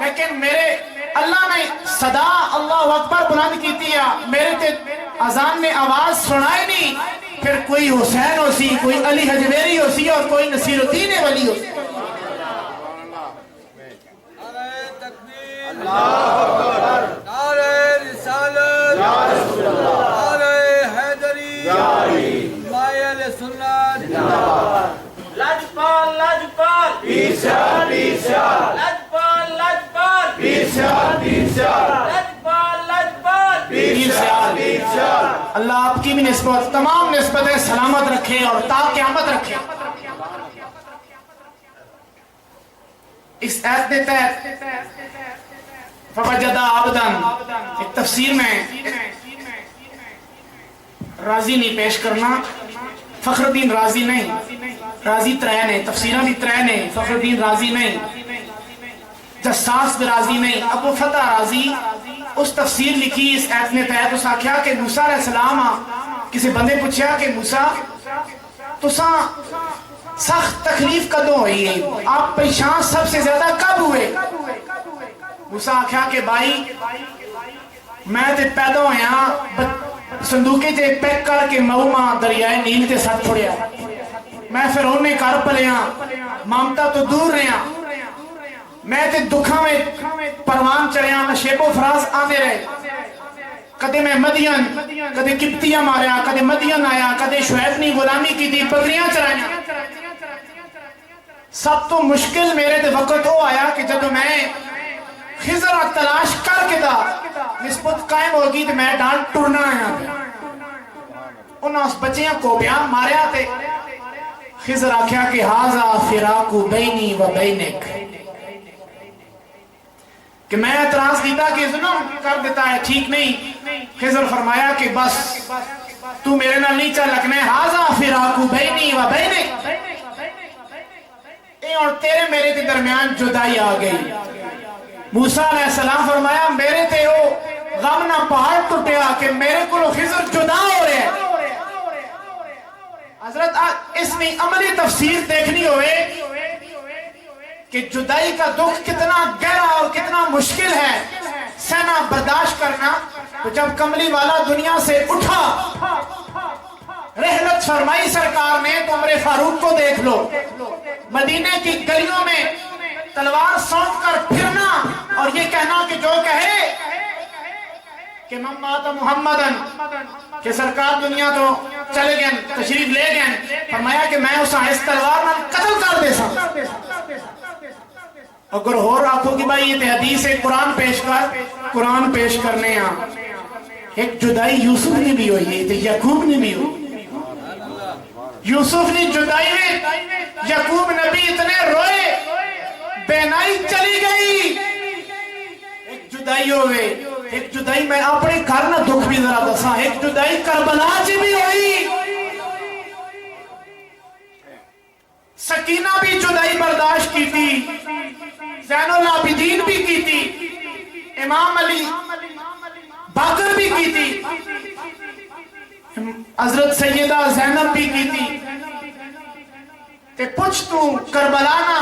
لیکن میرے اللہ نے صدا اللہ اکبر بلند کی تیا میرے تے اذان میں آواز سنائے نہیں پھر کوئی حسین ہو سی، کوئی علی حجویری ہو سی اور کوئی نصیر الدین ولی ہو سی۔ نعرہ تکبیر، نعرہ رسالت، نعرہ حیدری، مائل سنت، لاجپال لاجپال، لاجپال لاجپال، لاجپال لاجپال، اللہ آپ کی بھی نسبت، تمام نسبتیں سلامت رکھے اور تا قیامت رکھے۔ اس آیت کے تحت فوجدہ عبدن، ایک تفسیر میں راضی نہیں پیش کرنا، فخر الدین راضی نہیں، راضی ترے نے، تفسیرہ بھی ترے نے، فخر الدین راضی نہیں، جساس بھی راضی نہیں، ابو فتح راضی اس تفسیر لکھی اس آیت میں تحت اس آکھیا کہ موسیٰ علیہ السلام کسی بندے پوچھیا کہ موسیٰ تساں سخت تکلیف کدوں ہوئی ہے، آپ پریشان سب سے زیادہ کب ہوئے؟ موسیٰ آکھیا کہ بھائی میں تے پیدا ہویا صندوقے تے پیک کر کے موما دریائے نیل تے ساتھ چھوڑیا، میں فرعون نے کر پلیا، مامتا تو دور رہیا، میں تے دکھاں میں پروان چڑھیا، میں شیب و فراز آنے رہے، کدے میں مدین، کدے کبتیاں ماریا، کدے مدین آیا، کدے شعیب نے غلامی کی دی، بکریاں چرائیاں۔ سب تو مشکل میرے دے وقت ہو آیا کہ جب میں خضر تلاش کر کے دا نسبت قائم ہوگی تو میں ڈان ٹرنا آیا گیا، انہاں اس بچیاں کو بیان ماریا تے خضر آکھیا کہ ہاذا فراق بینی و بینک، کہ میں اعتراض دیتا کہ ظلم کر دیتا ہے ٹھیک نہیں، خضر فرمایا کہ بس تو میرے نال نہیں چل لکنے، ہاذا فراق بینی و بینک، اور تیرے میرے کے درمیان جدائی آ گئی۔ موسیٰ علیہ السلام فرمایا میرے تے او غم نہ پہاڑ ٹوٹیا کہ میرے کو خضر جدا ہو رہے ہیں۔ حضرت اس میں عملی تفسیر دیکھنی ہوئے کہ جدائی کا دکھ کتنا گہرا اور کتنا مشکل ہے سہنا برداشت کرنا۔ تو جب کملی والا دنیا سے اٹھا، رحلت فرمائی سرکار نے، تو عمر فاروق کو دیکھ لو، مدینے کی گلیوں میں تلوار سونپ کر پھرنا اور یہ کہنا کہ جو کہے کہ ممات محمدن، کہ سرکار دنیا تو چلے گئے، تشریف لے گئے، فرمایا کہ میں اس تلوار میں قتل کر دے سا۔ اگر ہو رکھو کہ بھائی یہ حدیث ہے، قرآن پیش کر، قرآن پیش کرنے ہاں ایک جدائی یوسف نے بھی ہوئی ہے، یعقوب نے بھی ہوئی، یوسف نے جدائی میں یعقوب نبی اتنے روئے، بینائی چلی گئی، ایک جدائی ہو گئی، ایک جدائی میں اپنے گھر نہ دکھ بھی ذرا دسا، ایک جدائی کربلا جی بھی ہوئی، سکینہ بھی جدائی برداشت کی تھی، زین العابدین بھی کی تھی، امام علی باقر بھی کی تھی، حضرت سیدہ زینب بھی کی تھی۔ تے پوچھ تو کربلانا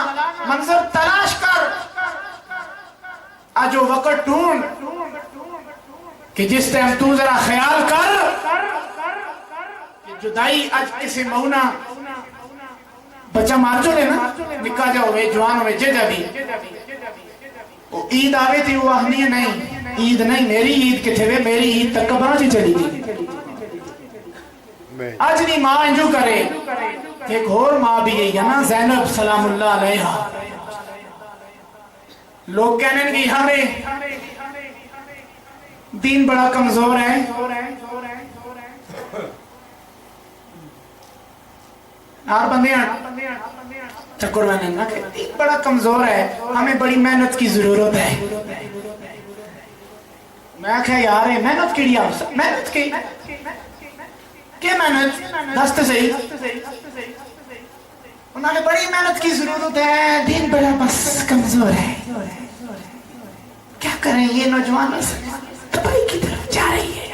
منظر تلاش کر، آجو وقت ڈھونڈ کہ جس ٹائم تو ذرا خیال کر کہ جدائی آج کسی مونا بچہ مار جو لینا، نکاح جا ہوئے، جوان ہوئے، جے جا بھی عید آوے تھی، وہ آہنی نہیں، عید نہیں، میری عید کے تھے، میری عید تک کبرا جی چلی گئی۔ آج نہیں ماں انجو کرے، ایک اور ماں بھی ہے نا، زینب سلام اللہ علیہ، لوگ کہنے کہ ہمیں دین بڑا کمزور ہے، اور بندے چکر میں نے کہ دین بڑا کمزور ہے، ہمیں بڑی محنت کی ضرورت ہے۔ میں کہا یار محنت کی لیا، محنت کی کیا محنت دست صحیح، انہوں نے بڑی محنت کی ضرورت ہے، دین بڑا بس کمزور ہے، کیا کریں یہ نوجوان تباہی کی طرف جا رہی ہے،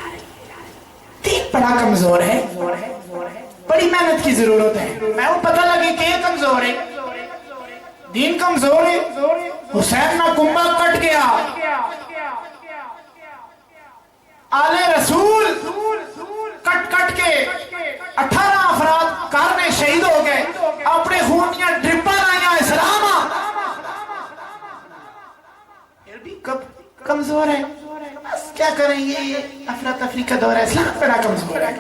دین بڑا کمزور ہے، بڑی محنت کی ضرورت ہے۔ میں وہ پتہ لگے کہ یہ کمزور ہے، دین کمزور ہے، حسین نہ کنبہ کٹ گیا، آل رسول کٹ کٹ کے 18 کمزور ہے. بس کیا کریں یہ افراتفری کا دور ہے اسلام بڑا کمزور ہے.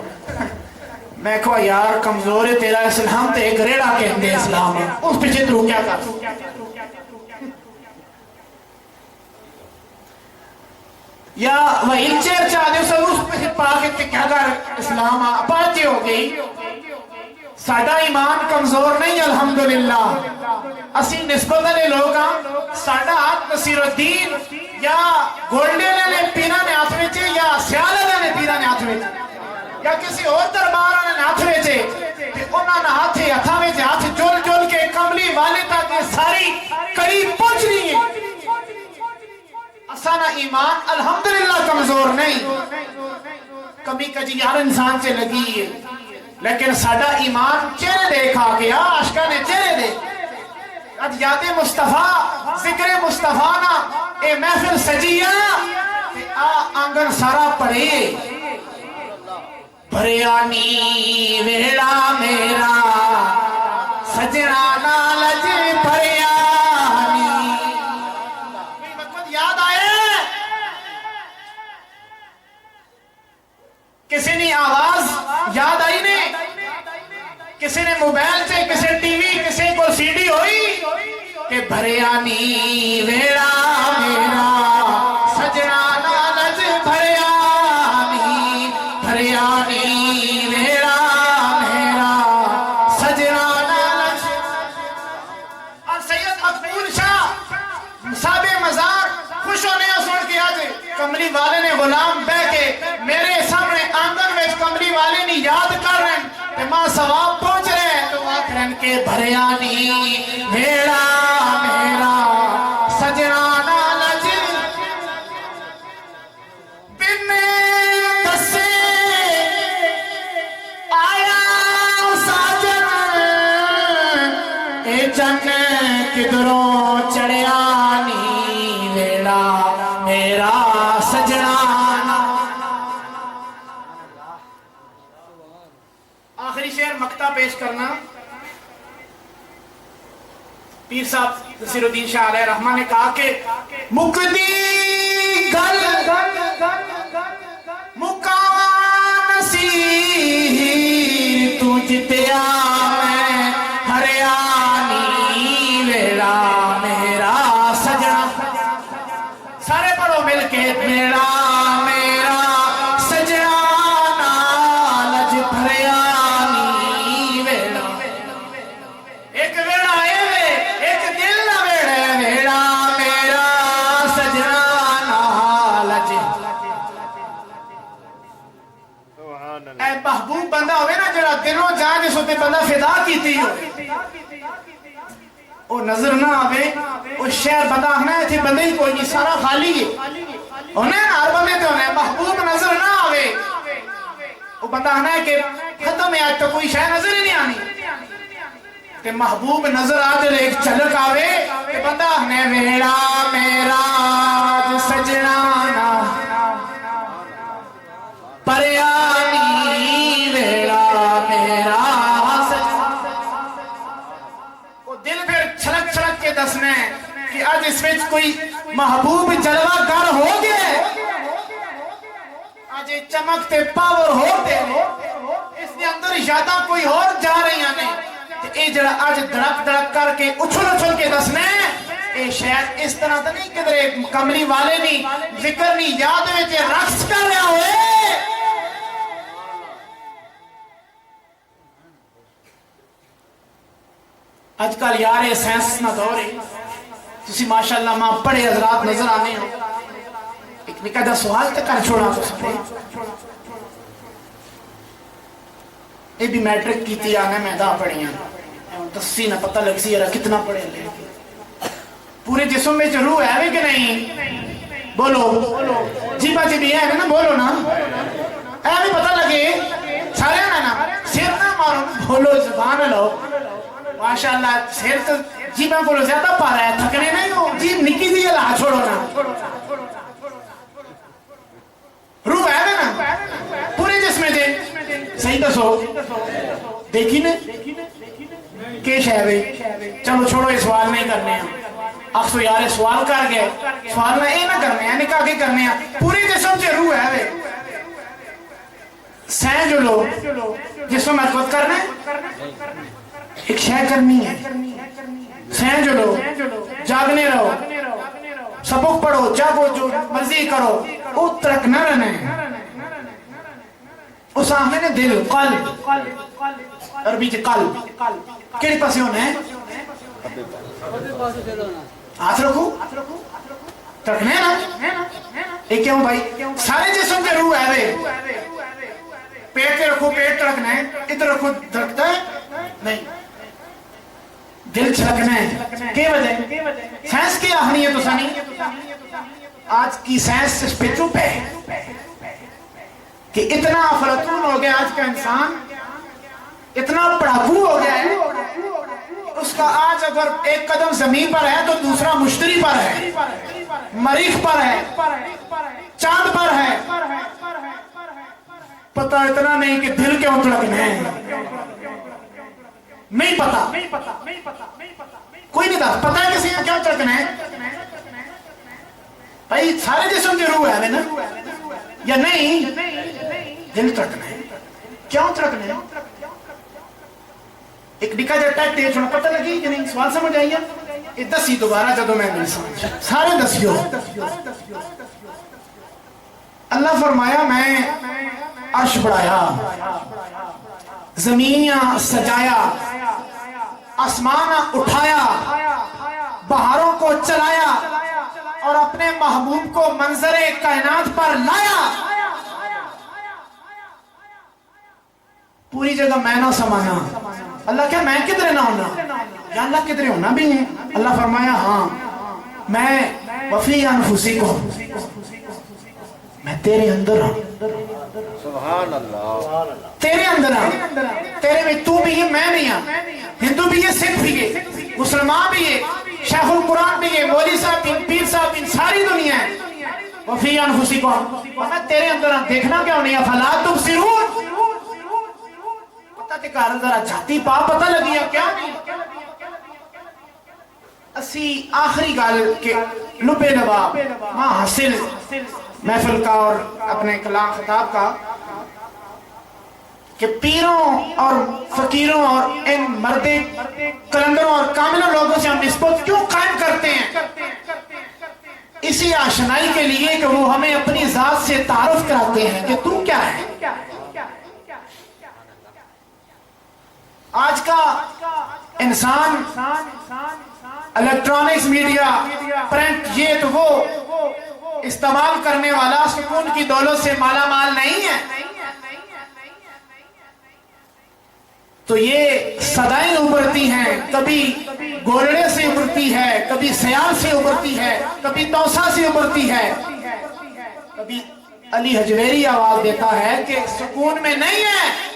میں کہا یار کمزور ہے تیرا اسلام تے ایک ریڑا کہندے اسلام اس پیچھے تو کیا کر. یا وہی چیر چاہ دے اس پیچھے پا کے کیا کر اسلام پاچے ہو گئی. ساڈا ایمان کمزور نہیں الحمدللہ. اسی نسبت والے لوگ ہاں. ساڈا ہاتھ نصیر الدین یا گولڈے نے پیرا نے ہاتھ وچ یا سیالہ نے پیرا نے ہاتھ وچ یا کسی اور دربار نے ہاتھ وچ تے انہاں نے ہاتھاں وچ ہاتھ جول جول کے کملی والے تک ساری قریب پہنچ رہی ہے. اسانا ایمان الحمدللہ کمزور نہیں. کمی کجی ہر انسان سے لگی ہے لیکن ساڈا ایمان چہرے دیکھا گیا عاشقاں نے چہرے دے. اب یاد مصطفیٰ ذکر مصطفیٰ نا اے محفل سجیا تے آ آنگن سارا پڑے. بھریانی ویڑا میرا سجنا نالج بھریانی. کوئی وقت یاد آئے کسی نے آواز یاد آئی نے کسی نے موبائل سے کسی ٹی وی کسی کو سی ڈی ہوئی کہ بھریانی ویڑا میرا سجنا نالج بھریانی. بھریانی ویڑا میرا سجنا نالج. اور سید مقبول شاہ صاحب مزار خوش ہونے سن کے آج کملی والے نے غلام بہ کے میرے سامنے آنگن میں کملی والے نے یاد کر رہے ہیں کہ ماں ثواب پہنچ رہے ہیں تو آکرن کے بھریانی ویڑا میرا سجنا نالج بن دسے آیا ساجن اے جن کدروں چڑیانی ویڑا میرا سجنا. آخری شعر مقطع پیش کرنا. پیر صاحب نصیر الدین شاہ علیہ رحمہ نے کہا کہ مکدی گل مکان نصیر تو جتیا میں ہریانی ویڑا میرا سجنا. سارے پڑھو مل کے ویڑا میرا سجنا نالج بھریانی ویڑا. ایک ویڑا ہے ایک دل نہ ویڑے ویڑا میرا سجنا نالج. اے محبوب بندہ ہوئے نا جڑا دلوں جان جس ہوتے بندہ فدا کیتی ہو وہ نظر نہ آوے وہ شہر بندہ ہنا ہے تھی بندے ہی کوئی نہیں سارا خالی ہے انہیں ہر بندے تے انہیں محبوب نظر نہ آوے وہ بندہ ہنا ہے کہ ختم ہے آج تو کوئی شہر نظر ہی نہیں آنی کہ محبوب نظر آج ایک چلک آوے کہ بندہ ہنے ویڑا میرا سجنا نا پریانی ویڑا میرا دل پھر چھلک چھلک کے دسنے کہ آج اس میں کوئی محبوب جلوہ گر ہو گئے آج چمکتے پاور ہوتے اس نے اندر یادہ کوئی اور جا رہی آنے اے جڑا آج دھڑک دھڑک کر کے اچھل اچھل کے دسنے اے شاید اس طرح تو نہیں کدھرے کملی والے نہیں ذکر نہیں یاد میں تے رقص کر رہا ہوئے. آج کل یار سینس نہ دور ہے تسی ماشاءاللہ ماں پڑے حضرات نظر آنے ہو ایک نکا دا سوال تک کر چھوڑا تو سکتے اے بھی میٹرک کی تھی آنے میں دا پڑی ہیں دسی نہ پتہ لگ سی یرا کتنا پڑے لے پورے جسم میں روح ہے بھی کہ نہیں بولو جی باجی بھی ہے نا بولو نا اے بھی پتہ لگے سارے نا سیر نہ مارو بولو زبان لو ماشاءاللہ سیر تو جیباں کو زیادہ پا رہا ہے تھکنے نہیں ہو جیب نکی دی اللہ چھوڑو نا روح ہے نا پورے جسم دے صحیح دسو دیکھی نے کیش ہے بھئی چلو چھوڑو اس سوال نہیں کرنے ہیں اخسو یارے سوال کر گئے سوال نہ اے نہ کرنے ہیں نکاح کے کرنے ہیں پوری جسم سے روح ہے وے سین جو لوگ جسم محفوظ کرنا ہے ایک شے کرنی ہے سین جو لوگ جاگنے رہو سبق پڑھو جاگو جو مرضی کرو وہ ترک نہ رہنا ہے اس آہمیں نے دل قلب عربی کے قلب کیڑی پاس ہونا ہے ہاتھ رکھو ترکنے نا ایک کیوں بھائی سارے جسم کے روح ہے بے پیٹ کے رکھو پیٹ تڑکنا ہے ادھر رکھو تڑکتا ہے نہیں دل چھلکنا ہے کیا وجہ سائنس کی اہمیت تو سانی آج کی سائنس اس پہ چپ ہے کہ اتنا افلاطون ہو گیا آج کا انسان اتنا پڑھاکو ہو گیا ہے اس کا آج اگر ایک قدم زمین پر ہے تو دوسرا مشتری پر ہے مریخ پر ہے چاند پر ہے پتہ اتنا نہیں کہ دل کیوں تڑکنے ہیں نہیں پتا کوئی نہیں تھا پتہ ہے کسی کیوں تڑکنے ہیں بھائی سارے جسم کی روح ہے نا یا نہیں دل تڑکنے ہیں کیوں تڑکنے ہیں ایک نکا جٹا ہے تیز ہونا پتہ لگی کہ نہیں سوال سمجھ آئیے یہ دسی دوبارہ جدو میں نہیں سمجھ سارے دسیوں اللہ فرمایا میں عرش بڑھایا زمینیاں سجایا آسمان اٹھایا بہاروں کو چلایا اور اپنے محبوب کو منظر کائنات پر لایا پوری جگہ میں نہ سمانا اللہ کیا میں کدھر نہ ہونا یا اللہ کدھر ہونا بھی ہے اللہ فرمایا ہاں میں وفی انفسکم میں تیرے اندر ہوں سبحان اللہ تیرے اندر ہوں تیرے میں تو بھی ہے میں بھی ہوں ہندو بھی ہے سکھ بھی ہے مسلمان بھی ہے شیخ القرآن بھی ہے مولوی صاحب بھی پیر صاحب بھی ساری دنیا ہے وفی انفسکم میں تیرے اندر ہوں دیکھنا کیا ہونی ہے فلا تبصرون پتہ کہ کارن ذرا جاتی پا پتہ لگی ہے کیا نہیں اسی آخری گال کے لبے نواب ماں حاصل محفل کا اور اپنے کلام خطاب کا کہ پیروں اور فقیروں اور ان مرد کلندروں اور کاملوں لوگوں سے ہم نسبت کیوں قائم کرتے ہیں اسی آشنائی کے لیے کہ وہ ہمیں اپنی ذات سے تعارف کراتے ہیں کہ تو کیا ہے آج کا انسان الیکٹرانکس میڈیا پرنٹ یہ تو وہ استعمال کرنے والا سکون کی دولت سے مالا مال نہیں ہے تو یہ صدائیں ابھرتی ہیں کبھی گولڑے سے ابھرتی ہے کبھی سیال سے ابھرتی ہے کبھی توسا سے ابھرتی ہے کبھی علی حجویری آواز دیتا ہے کہ سکون میں نہیں ہے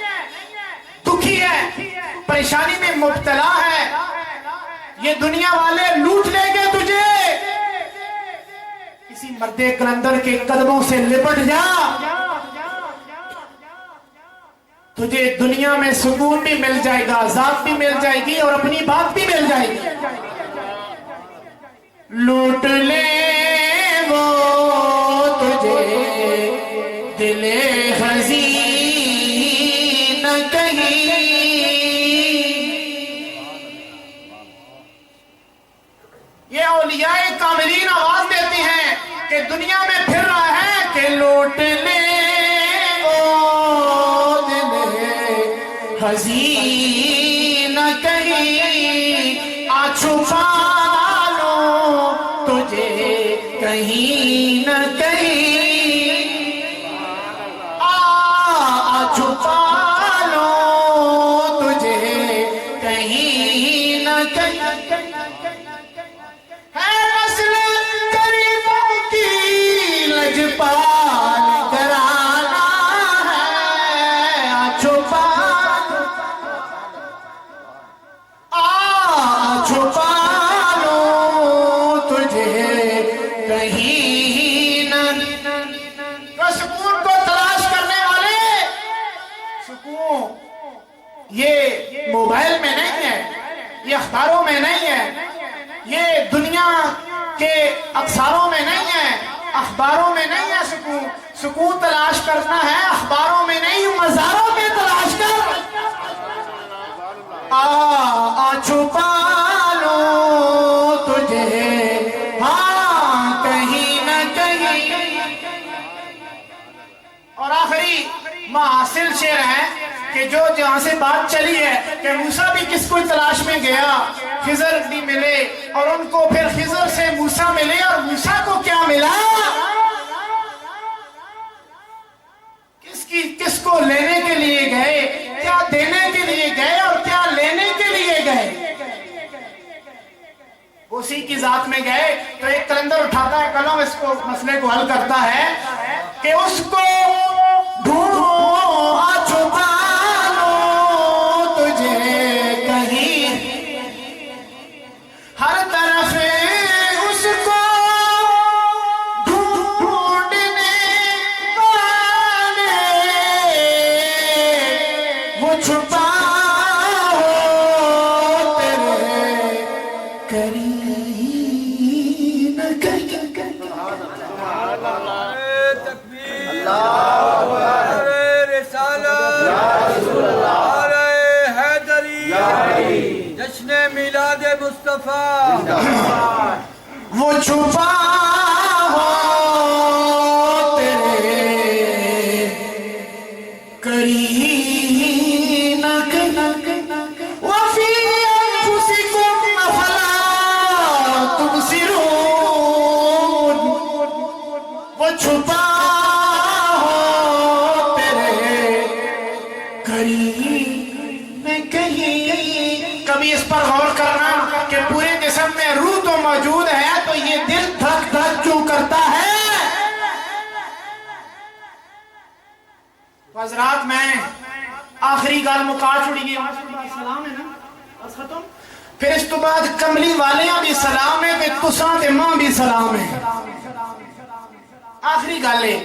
دکھی ہے پریشانی میں مبتلا ہے یہ دنیا والے لوٹ لیں گے تجھے کسی مرد کلندر کے قدموں سے لپٹ جا تجھے دنیا میں سکون بھی مل جائے گا ذات بھی مل جائے گی اور اپنی بات بھی مل جائے گی لوٹ لے وہ تجھے دل حزین کہیں یہ اولیاء کاملین آواز دیتی ہیں کہ دنیا میں پھر رہا ہے کہ لوٹ لے وہ دل حزین کہیں آ چھپا لو تجھے کہیں نہ کہیں آ چھپا لو تجھے کہیں نہ کہیں پال کرانا ہے چھپا لو تجھے کہیں نہ سکون کو تلاش کرنے والے سکون یہ موبائل میں نہیں ہے یہ اخباروں میں نہیں ہے یہ دنیا کہ اخباروں میں نہیں ہے، اخباروں میں نہیں ہے سکون، سکون تلاش کرنا ہے اخباروں میں نہیں، مزاروں میں تلاش کر۔ آ چھپا لوں تجھے ہاں کہیں نہ کہیں۔ اور آخری محاصل شعر ہے کہ جو جہاں سے بات چلی ہے کہ موسیٰ بھی کس کو تلاش میں گیا، خضر بھی ملے اور ان کو پھر خضر سے موسیٰ ملے، اور موسیٰ کو کیا ملا؟ کس کو لینے کے لیے گئے، کیا دینے کے لیے گئے اور کیا لینے کے لیے گئے؟ اسی کی ذات میں گئے تو ایک قلندر اٹھاتا ہے قلم، اس کو مسئلے کو حل کرتا ہے کہ اس کو ڈھونڈو آ چھپا لو تجھے کہیں، ہر طرف اس کو ڈھونڈنے والے وہ چھپا ہو تیرے قریب۔ جشن میلاد مصطفیٰ وہ چھپا ہو تیرے قریب، وفی انفسکم افلا تبصرون، وہ چھپا ہو تیرے قریب میں کہیں۔ کبھی اس پر غور کرنا کہ پورے جسم میں روح تو موجود ہے تو یہ دل دھڑک دھڑک کیوں کرتا ہے؟ حضرات میں آخری گال مکا چھوڑی گئی، سلام ہے نا بس ختم، پھر اس تو بعد کملی والیاں بھی سلام ہے، پھر تساں تے ماں بھی سلام ہے۔ آخری گل ہے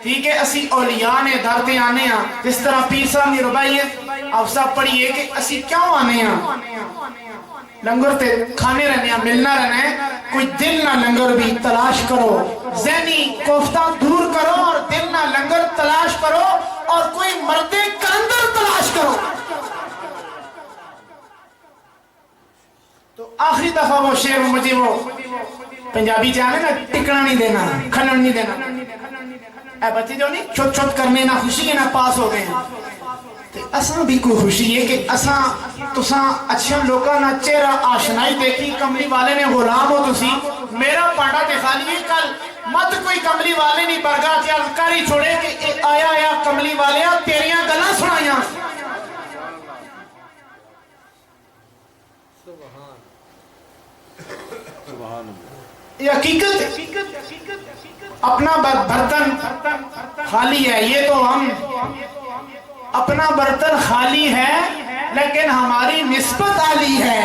ٹھیک ہے، اسی اولیاء نے درتے آنے ہاں، جس طرح پیر صاحب نے ربائی آپ صاحب پڑھیے کہ اسی کیوں آنے ہاں، لنگر تے کھانے رہنے ہاں، ملنا رہنے ہیں، کوئی دل نہ لنگر بھی تلاش کرو، ذہنی کوفتہ دور کرو اور دل نہ لنگر تلاش کرو، اور کوئی مرد کلندر تلاش کرو۔ تو آخری دفعہ وہ شعر مجھے وہ پنجابی جانے نا، ٹکنا نہیں دینا، کھلن نہیں دینا، اے بچے جو نہیں چھوٹ چھوٹ کرنے نہ خوشی کے نہ پاس ہو گئے ہیں، تو اساں بھی کوئی خوشی ہے کہ اساں تساں اچھا لوگاں نہ چہرہ آشنائی دیکھی، کملی والے نے غلام ہو تسی، میرا پانڈا تے خالی ہے، کل مت کوئی کملی والے نہیں برگاہ تیار کاری چھوڑے کہ اے آیا یا کملی والے تیریاں گلاں سنائیاں۔ یہ حقیقت اپنا برتن خالی ہے، یہ تو ہم اپنا برتن خالی ہے لیکن ہماری نسبت عالی ہے،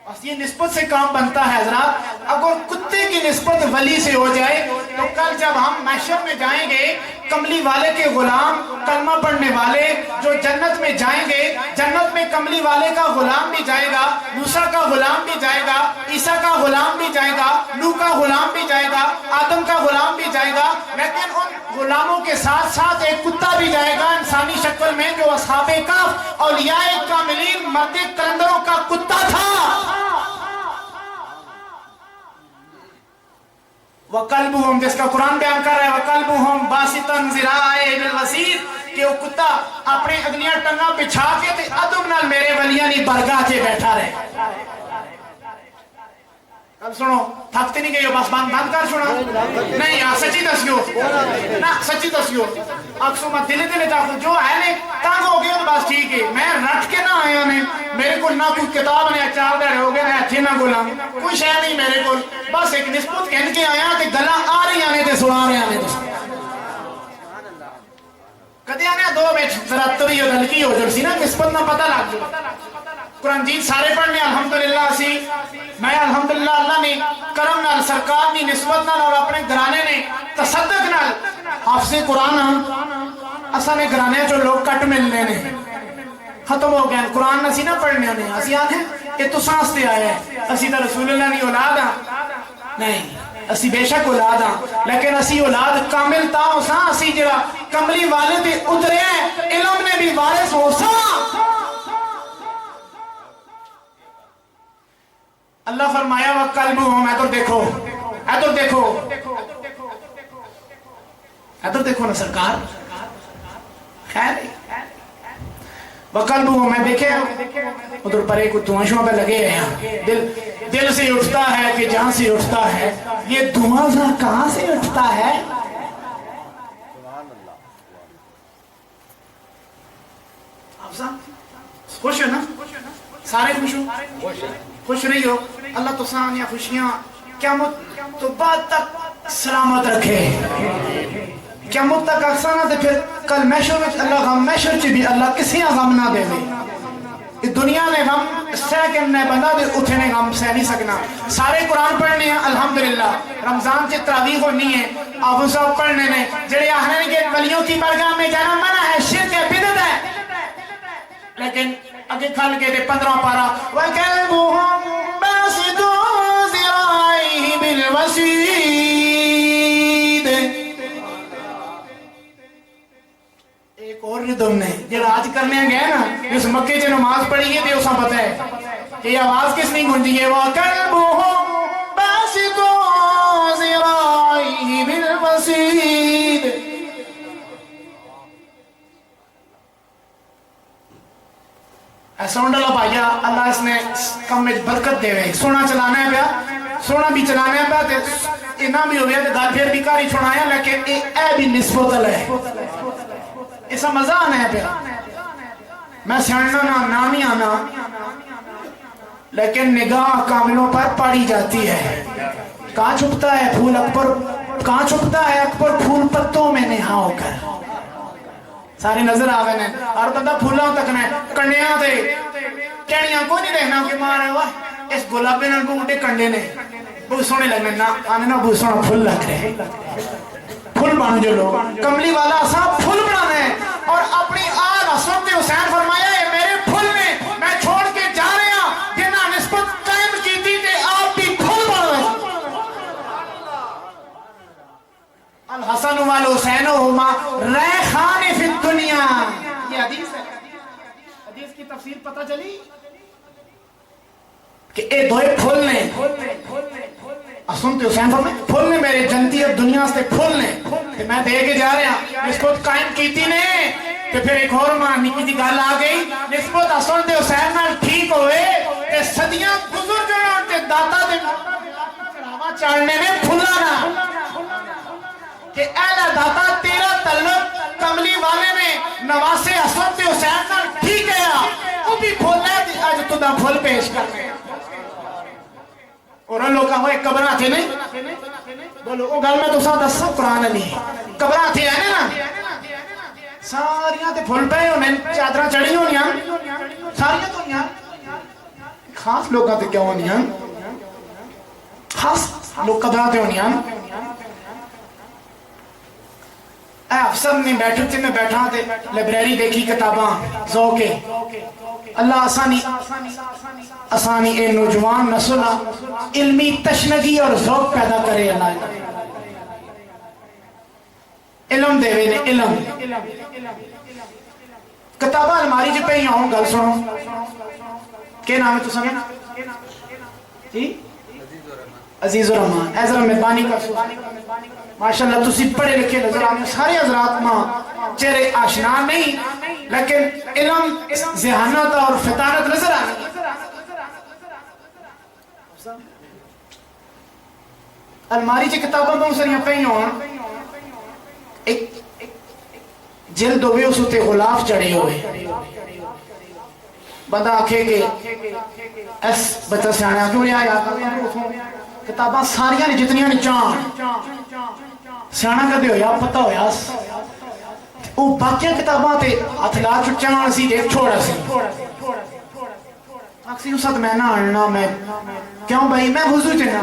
بس یہ نسبت سے کام بنتا ہے حضرات۔ اگر کتے کی نسبت ولی سے ہو جائے تو کل جب ہم محشر میں جائیں گے، کملی والے کے غلام کلمہ پڑھنے والے جو جنت میں جائیں گے، جنت میں کملی والے کا غلام بھی جائے گا، موسیٰ کا غلام بھی جائے گا، عیسیٰ کا غلام بھی جائے گا، نوح کا غلام بھی جائے گا، آدم کا غلام بھی جائے گا، لیکن ان غلاموں کے ساتھ ساتھ ایک کتا بھی جائے گا انسانی شکل میں، جو اصحاب کہف اولیاء کاملین مرد کلندروں کا کتا تھا۔ وَقَلْبُهُمْ جس کا قرآن بیان کر رہا ہے، وَقَلْبُهُمْ بَاسِطًا ذِرَاعَيْهِ بِالْوَسِيدِ کہ وہ کتا اپنے اگنیاں ٹنگا بچھا کے تے ادب نال میرے ولیانی برگاہ چے بیٹھا رہے۔ اب سنو تھکتے نہیں گئے ہو، بس بند کر سنا نہیں یہاں سچی دسیو نا، سچی دسیو اکسو میں دلے دلے چاہتا جو ہے نے تنگ ہو گئے تو بس ٹھیک ہے، میں رٹ کے نہ آیا نے، میرے کو نہ کوئی کتاب نے چار دڑے ہو گئے اچھے نہ غلام کوئی شے نہیں میرے کو، بس ایک نسبت کہن کے آیا کہ گلاں آ رہی آنے تے سنا رہے آنے تے کدی آنے دو بیٹھ ذرا توی ہو دلکی ہو جڑ سی نا نسبت نہ پتہ لگ جو قرآن جیت سارے پڑھنے الحمدللہ سی، میں الحمدللہ اللہ نے کرم نال سرکار نے نسبت نال اور اپنے گھرانے نے تصدق نال حافظ قرآن اسا نے گھرانے جو لوگ کٹ ملنے نے ختم ہو گئے قرآن نہ سی نہ پڑھنے نے اسی آنے کہ تو سانستے آئے ہیں اسی تا رسول اللہ نہیں اولاد ہاں نہیں اسی بے شک اولاد ہاں لیکن اسی اولاد کامل تا ہو ساں اسی جڑا کملی والے بھی اترے ہیں علم نے بھی وارث ہو ساں اللہ فرمایا وَقَلْبُهُمْ ادھر دیکھو ادھر دیکھو ادھر دیکھو نا سرکار خیر وَقَلْبُهُمْ میں دیکھے ادھر پرے کو دھواں پہ لگے ہیں دل سے اٹھتا ہے کہ جہاں سے اٹھتا ہے یہ دھواں کہاں سے اٹھتا ہے آپ صاحب خوش ہو نا سارے خوش ہو خوش رہی ہو اللہ تو سانیاں خوشیاں قیامت تو بعد تک سلامت رکھے قیامت تک اکسانہ دے پھر کل محشر میں اللہ غم محشر چی بھی اللہ کسی غم نہ دے اس دنیا نے غم سہ کے نے بندہ دے اٹھنے غم سہ نہیں سکنا سارے قرآن پڑھنے ہیں الحمدللہ رمضان سے تراویح ہونی ہے آفو صاحب پڑھنے نے جڑے آہرین کے ولیوں کی برگاہ میں جانا منع ہے شرک ہے بدعت ہے لیکن اگے کھل کے دے 15 پارا وَكَلْبُهُمْ بَاسِطٌ ذِرَاعَيْهِ بِالْوَسِيدِ ایک اور ردم نے جڑا آج کرنے گئے نا اس مکے سے نماز پڑھی ہے تو اسا پتہ ہے کہ یہ آواز کس نہیں گونجی ہے وَكَلْبُهُمْ بَاسِطٌ ذِرَاعَيْهِ بِالْوَسِيدِ ساؤنڈ اللہ بھائیا اللہ اس نے کم میں برکت دے ہوئے سونا چلانا ہے پیا سونا بھی چلانا ہے پیا انہاں بھی ہو گیا کہ گھر پھر بھی کاری چھوڑایا لیکن اے بھی نسبت ہے ایسا مزہ آنا ہے پیا میں سیڑنا نامی آنا لیکن نگاہ کاملوں پر پاڑی جاتی ہے کہاں چھپتا ہے پھول اکبر کہاں چھپتا ہے اکبر پھول پتوں میں نہا ہو کر سارے نظر آوے نے اور بندہ پھولاں تک نے کنڈیاں دے کہنیاں کوئی نہیں رہنا کہ مارے واہ اس گلابے نال بوٹے کنڈے نے بہت سونے لگنے نا آنے نا بہت سونا پھول لگ رہے پھول بانو جو لوگ کملی والا اساں پھول بنانے ہیں اور اپنی آل حسن حسین فرمایا ہے میرے پھول نے میں چھوڑ کے جا رہے ہیں جنہاں نسبت قائم کی تھی کہ آپ بھی پھول بن رہے الحسن والحسین ہما ریحان فی الدنیا یہ حدیث ہے حدیث کی تفسیر پتہ چلی کہ اے دوئے پھول نے سنتے حسین فرمائے پھول نے میرے جنتی اور دنیا سے پھول نے کہ میں دے کے جا رہے ہیں نسبت قائم کیتی نے کہ پھر ایک اور ماں نکی دی گال آ گئی نسبت سنتے حسین نال ٹھیک ہوئے کہ صدیاں گزر جو ہیں کہ داتا دے چڑھاوا چاڑنے میں پھولانا کہ اہلا داتا تیرا تعلق کملی والے نے نواسے حسن تے حسین نال ٹھیک ہے وہ بھی پھولنا ہے آج تو دا پھول پیش کرنے اور ان لوگاں ہوئے قبرہ تھے نہیں بولو وہ گل میں تو ساتھ دسا قرآن علی قبرہ تھے آنے نا ساریاں تے پھول پہ انہیں چادرہ چڑھی ہونیاں ساریاں تو ہونیاں خاص لوگاں تے کیا ہونیاں خاص لوگ قبرہ تے ہونیاں اے افسر نے بیٹھک سے میں بیٹھا تھے لائبریری دیکھی کتاباں ذوقے اللہ آسانی اے نوجوان نسل علمی تشنگی اور ذوق پیدا کرے اللہ علم دے وے نے علم کتاباں الماری جی پہ ہی آؤں گل سنو کیا نام ہے تو سمجھ جی عزیز الرحمن ایزر مہربانی کر سو ماشاءاللہ تسی پڑھے لکھے نظر آنے سارے حضرات ماں چہرے آشنا نہیں لیکن علم ذہانت اور فطانت نظر آنے الماری چی کتابوں میں اسے یہاں پہی ہوں ایک جلد ہوئے اس ہوتے غلاف چڑھے ہوئے بندہ آکھے کہ ایس بچہ سے آنے کیوں نہیں آیا کتاباں ساریاں نے جتنیاں نے چاند سیانا کر دے ہو یا پتہ ہو یا او باقیاں کتاباں تے اتلا چاند سی دیکھ چھوڑا سی اکسی اس ساتھ میں نہ آنا میں کیوں بھائی میں وضو چاہنا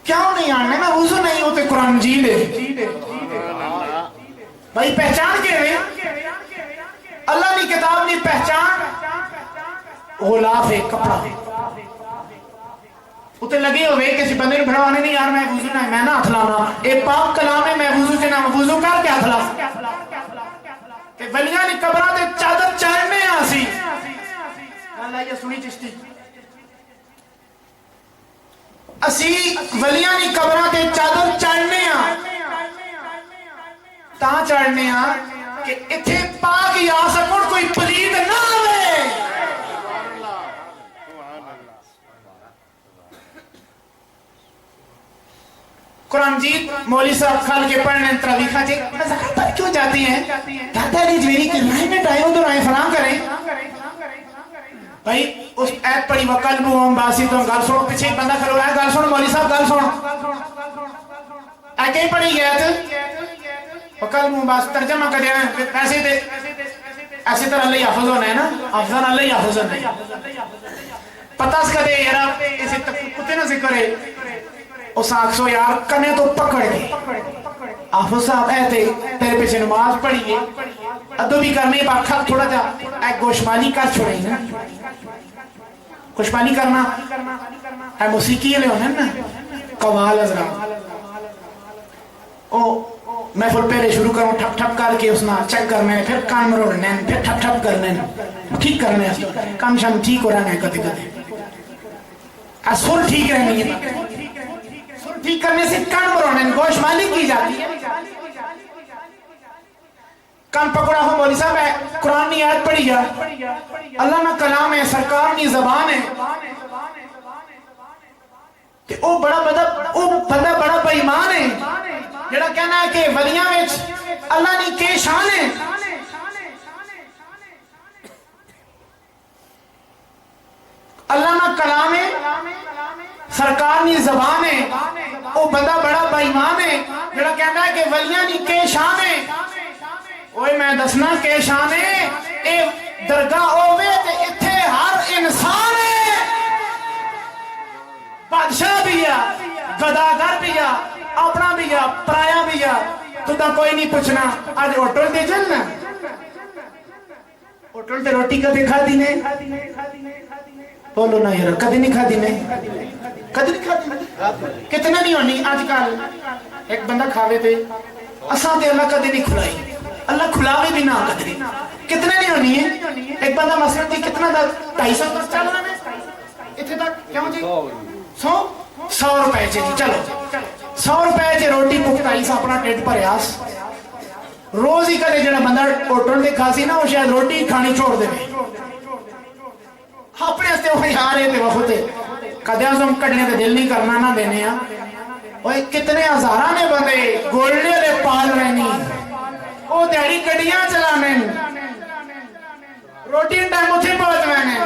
کیوں نہیں آنے میں وضو نہیں ہوتے قرآن مجید ہے بھائی پہچان کے رہے اللہ نے کتاب نہیں پہچان غلاف ہے کپڑا اتنے لگے ہوئے کسی بندے نے بڑھوانے نہیں یار میں وضو نہ میں نہ ہاتھ لانا اے پاک کلام ہے میں وضو سے نہ وضو کر کے ہاتھ لا تے ولیاں دی قبراں تے چادر چڑھنے آسی اللہ یہ سنی چشتی اسی ولیاں دی قبراں تے چادر چڑھنے آ تا چڑھنے آ کہ اتھے پاک یا سکون کوئی پلید نہ آوے قرآن جیت مولی صاحب کھال کے پڑھنے تراویح کھاتے مذاکر پر کیوں جاتی ہیں دادا علی جویری کی رائے میں ٹائے ہوں تو رائے فراہم کریں بھائی اس ایت پڑھی وقلبو ہم باسی تو گال سنو پیچھے ایک بندہ کھلو ہے گال سنو مولی صاحب گال سنو ایت کہیں پڑھی گیا تھا وقلبو ہم باسی ترجمہ کر دیا ایسے طرح اللہ حافظ ہونا ہے نا افضل اللہ حافظ ہونا ہے پتہ سکا دے یارا اسے کتے نہ ذکر ہے اس آنکھ سو یار کنے تو پکڑ گئے حافظ صاحب ایتے تیرے پیچھے نماز پڑھیے ادو بھی کرنے پاک کھا تھوڑا جا ایک گوشمانی کر چھوڑے نا گوشمانی کرنا ہے موسیقی لے ہونے نا قوال ازرام او محفل پہلے شروع کروں ٹھپ ٹھپ کر کے اسنا چیک کرنے پھر کان مروڑنے پھر ٹھپ ٹھپ کرنے ٹھیک کرنے کام شام ٹھیک ہو رہا ہے کتے کتے سر ٹھیک رہنے یہ ٹھیک کرنے سے کان مروڑنے گوشمانی کی جاتی ہے کان پکڑا ہو مولی صاحب ہے قرآن نہیں آیت پڑھی جا اللہ نہ کلام ہے سرکار نہیں زبان ہے کہ او بندہ بڑا بےایمان ہے جڑا کہنا ہے کہ ولیاں وچ اللہ نہیں کے شان ہے اللہ نہ کلام ہے سرکار نہیں زبان ہے او بندہ بڑا بےایمان ہے جڑا کہنا ہے کہ ولیاں نہیں کے شان ہے اوئے میں دسنا کے شان ہے اے درگاہ ہوئے تے اتھے ہر انسان ہے بادشاہ بھی ہے گداگر بھی ہے اپنا بھی ہے پرایا بھی ہے تو تا کوئی نہیں پوچھنا آج ہوٹل دے جلنا ہوٹل تے روٹی کدے کھا دی نے بولو نا یار کدے نہیں کھا دی نے کدے نہیں کھا دی کتنے نہیں ہونی آج کل ایک بندہ کھاوے تے اساں تے اللہ کدے نہیں کھلائی اللہ کھلاوے بھی نہ قدری کتنے نہیں ہونی ہے ایک بندہ مثلا تھی کتنا دا 250 تک چل رہا ہے اتنے تک کیا جی 100 روپے جی چلو 100 روپے جی روٹی پکتائی سا اپنا ٹیٹ پر یاس روز ہی کدے جڑا بندہ ہوٹل دے کھاسی نا وہ شاید روٹی کھانی چھوڑ دے اپنے ہستے وہ یار ہے تے وقت کدے ہم کٹنے تے دل نہیں کرنا نہ دینے ہیں وہ کتنے ہزاراں نے بندے گولڈے لے پال رہنی او دیڑی گڑیاں چلانے روٹی ٹائم اتھے پہنچ میں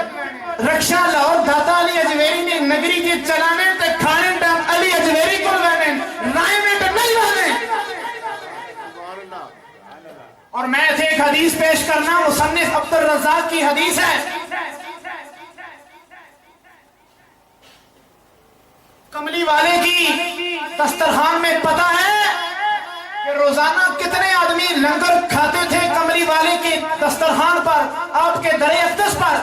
رکشہ لاہور داتا علی اجویری نے نگری کے چلانے تے کھانے ٹائم علی اجویری کو میں رائے میں ٹائم نہیں بانے اور میں تھے ایک حدیث پیش کرنا مصنف عبدالرزاق کی حدیث ہے کملی والے کی دسترخوان میں پتہ ہے کہ روزانہ کتنے آدمی لنگر کھاتے تھے کملی والے کے دسترخوان پر آپ کے در اقدس پر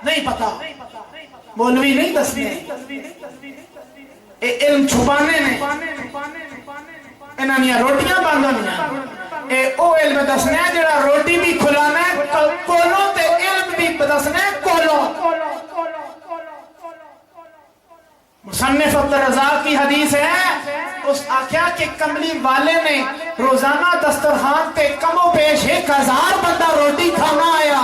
نہیں پتا مولوی نہیں دسنے اے علم چھپانے نے انہاں روٹیاں باندھنیاں اے او علم دسنے جڑا روٹی بھی کھلانا ہے کولوں تے علم بھی دسنے کولوں مصنف عبدالرزاق کی حدیث ہے اس آخیا کہ کملی والے نے روزانہ دسترخوان تے کم و بیش 1000 بندہ روٹی کھانا آیا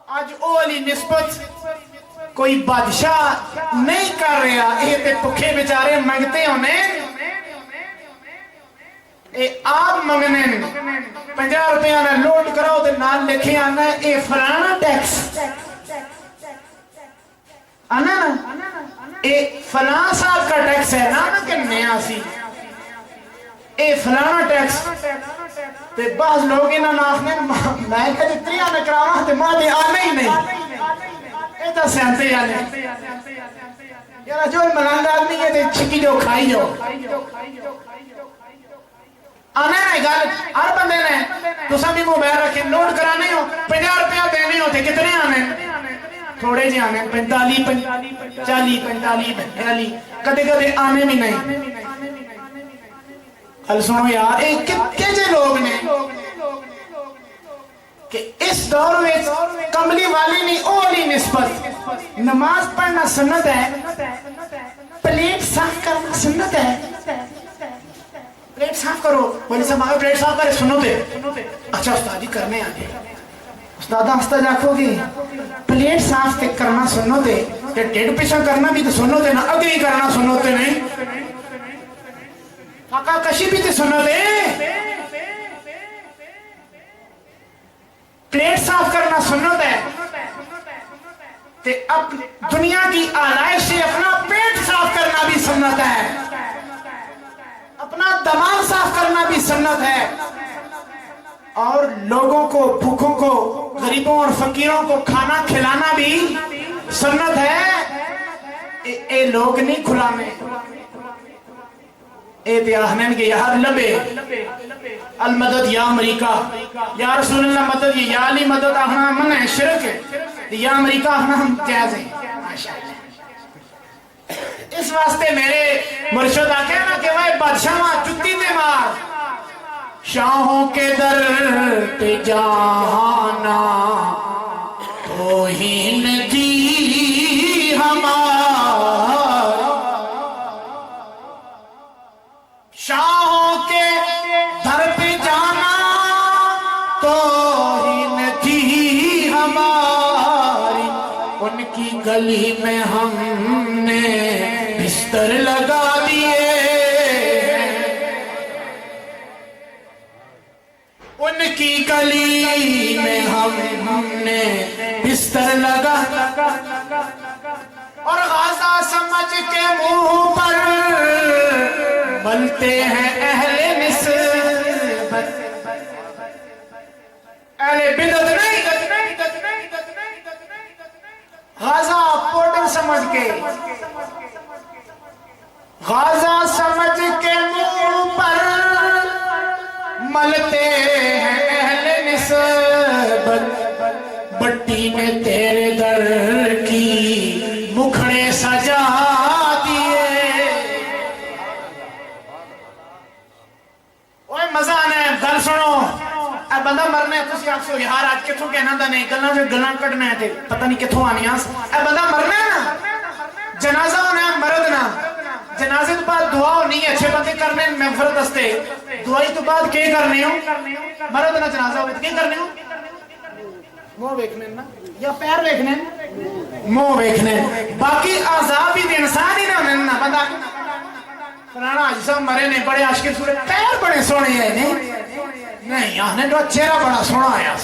آج او علی نسبت کوئی بادشاہ نہیں کر رہا یہ تے پکھے بیچارے منگتے ہونے اے آپ منگنے 50 روپیہ نے لوٹ کراؤ تے نال لکھے آنا ہے اے فلانا ٹیکس آنا نا اے فلان صاحب کا ٹیکس ہے نا کہ نیا سی اے فلانا ٹیکس تے بعض لوگ انہاں ناخنے میں کدی تریاں نہ کراواں تے ماں دے آنے ہی نہیں اے تا سیانتے آنے یارا جو ملنگ آدمی ہے تے چھکی جو کھائی جو آنے نہیں گل ہر بندے نے تو سبھی موبائل رکھے لوڈ کرانے ہو 50 روپیہ دینے ہوتے کتنے آنے تھوڑے جی آنے 45 40 45 42 کدے کدے آنے بھی نہیں کل سنو یار ایک کتنے جے لوگ نے کہ اس دور میں کملی والی نہیں اولی نسبت نماز پڑھنا سنت ہے پلیٹ صاف کرنا سنت ہے پلیٹ صاف کرو بولی صاحب آگے پلیٹ صاف کرے سنو دے اچھا استادی کرنے آگے استادہ ہستا جاکھو گی پلیٹ صاف تے کرنا سنو دے کہ ڈیڑھ پیچھا کرنا بھی تو سنو دے نا اگے ہی کرنا سنو دے نہیں فاقہ کشی بھی تے سنو دے پلیٹ صاف کرنا سنت ہے تے اب دنیا کی آلائش سے اپنا پیٹ صاف کرنا بھی سنت ہے اپنا دماغ صاف کرنا بھی سنت ہے اور لوگوں کو بھوکوں کو غریبوں اور فقیروں کو کھانا کھلانا بھی سنت ہے اے لوگ نہیں کھلانے اے دیاہنن کے یار لبے المدد یا امریکہ یا رسول اللہ مدد یا علی مدد آہنا من ہے شرک ہے یا امریکہ آہنا ہم جائز ہیں اس واسطے میرے مرشد آکے نا کہ وہ بادشاہ ماں چتی دے مار شاہوں کے در پہ جانا توہین دی ہمارا شاہوں کے در پہ جانا توہین تھی ہماری ان کی گلی میں ہم نے بستر لگا دیے ان کی گلی میں ہم نے بستر لگا اور غازہ سمجھ کے منہ پر ملتے ہیں اہل نسبت اہل بدعت نہیں غازہ پوڈر سمجھ کے غازہ سمجھ کے منہ پر ملتے ہیں اہل نسبت بٹی نے تیرے در کی مکھڑے سجا دیے اوہ مزہ آنے گل سنو اے بندہ مرنے ہے تسی آپ سے یار آج کتھوں کہنا دا نہیں گلنا سے گلنا کٹنا ہے تھے پتہ نہیں کتھوں آنی آس اے بندہ مرنے ہے نا جنازہ ہونا ہے مرد نا جنازے تو بعد دعا ہونی ہے اچھے بندے کرنے مغفرت ہستے دعائی تو بعد کیا کرنے ہوں مرد نا جنازہ ہوئے تو کیا کرنے ہوں موہ ویکھنے نا یا پیر ویکھنے موہ ویکھنے باقی عذاب بھی انسان ہی نہ ہونے بندہ فلانا آج صاحب مرے نے بڑے عاشق سورے پیر بڑے سونے ہیں نہیں آنے تو چہرہ بڑا سونا آیا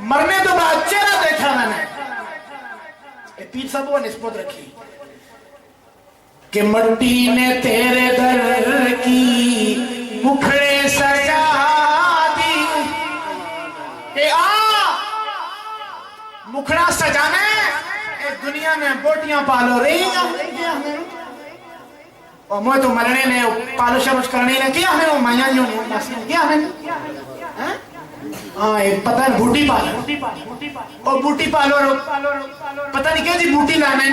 مرنے تو بعد چہرہ دیکھا میں نے پیر صاحب وہ نسبت رکھی کہ مٹی نے تیرے در کی مکھڑے سجا دی کہ مکھڑا سجانے دنیا میں بوٹیاں پالو رہی ہیں اور موہ تو مرنے نے پالو شروش کرنے نے کیا ہمیں وہ مائیاں جو نہیں کیا ہمیں پتہ ہے بوٹی پالو اور بوٹی پالو پتہ نہیں کیا جی بوٹی لانے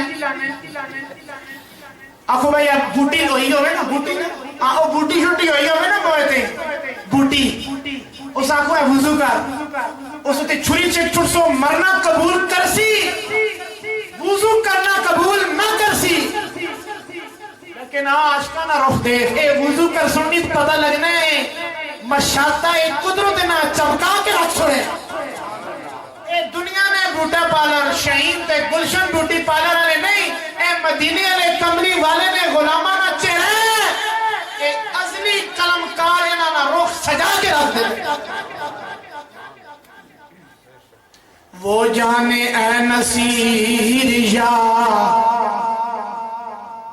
آخو بھائی اب بوٹی ہوئی ہوئے نا بوٹی نا آخو بوٹی شوٹی ہوئی ہوئے نا بوئے بوٹی اس آخو ہے وضو کر اس تے چھری چک چھڑ سو مرنا قبول کرسی وضو کرنا قبول نہ کرسی لیکن آج کا نہ رخ دیکھ اے وضو کر سننی پتہ لگنے مشاہدہ ایک قدرت نہ چمکا کے رکھ چھوڑے اے دنیا میں بوٹا پالر شہین تے گلشن بوٹی پالر والے نہیں اے مدینے والے کمری والے نے غلامہ نہ چہرے اے ازلی کلمکار نہ رخ سجا کے رکھ دے وہ جانے اے نصیر یا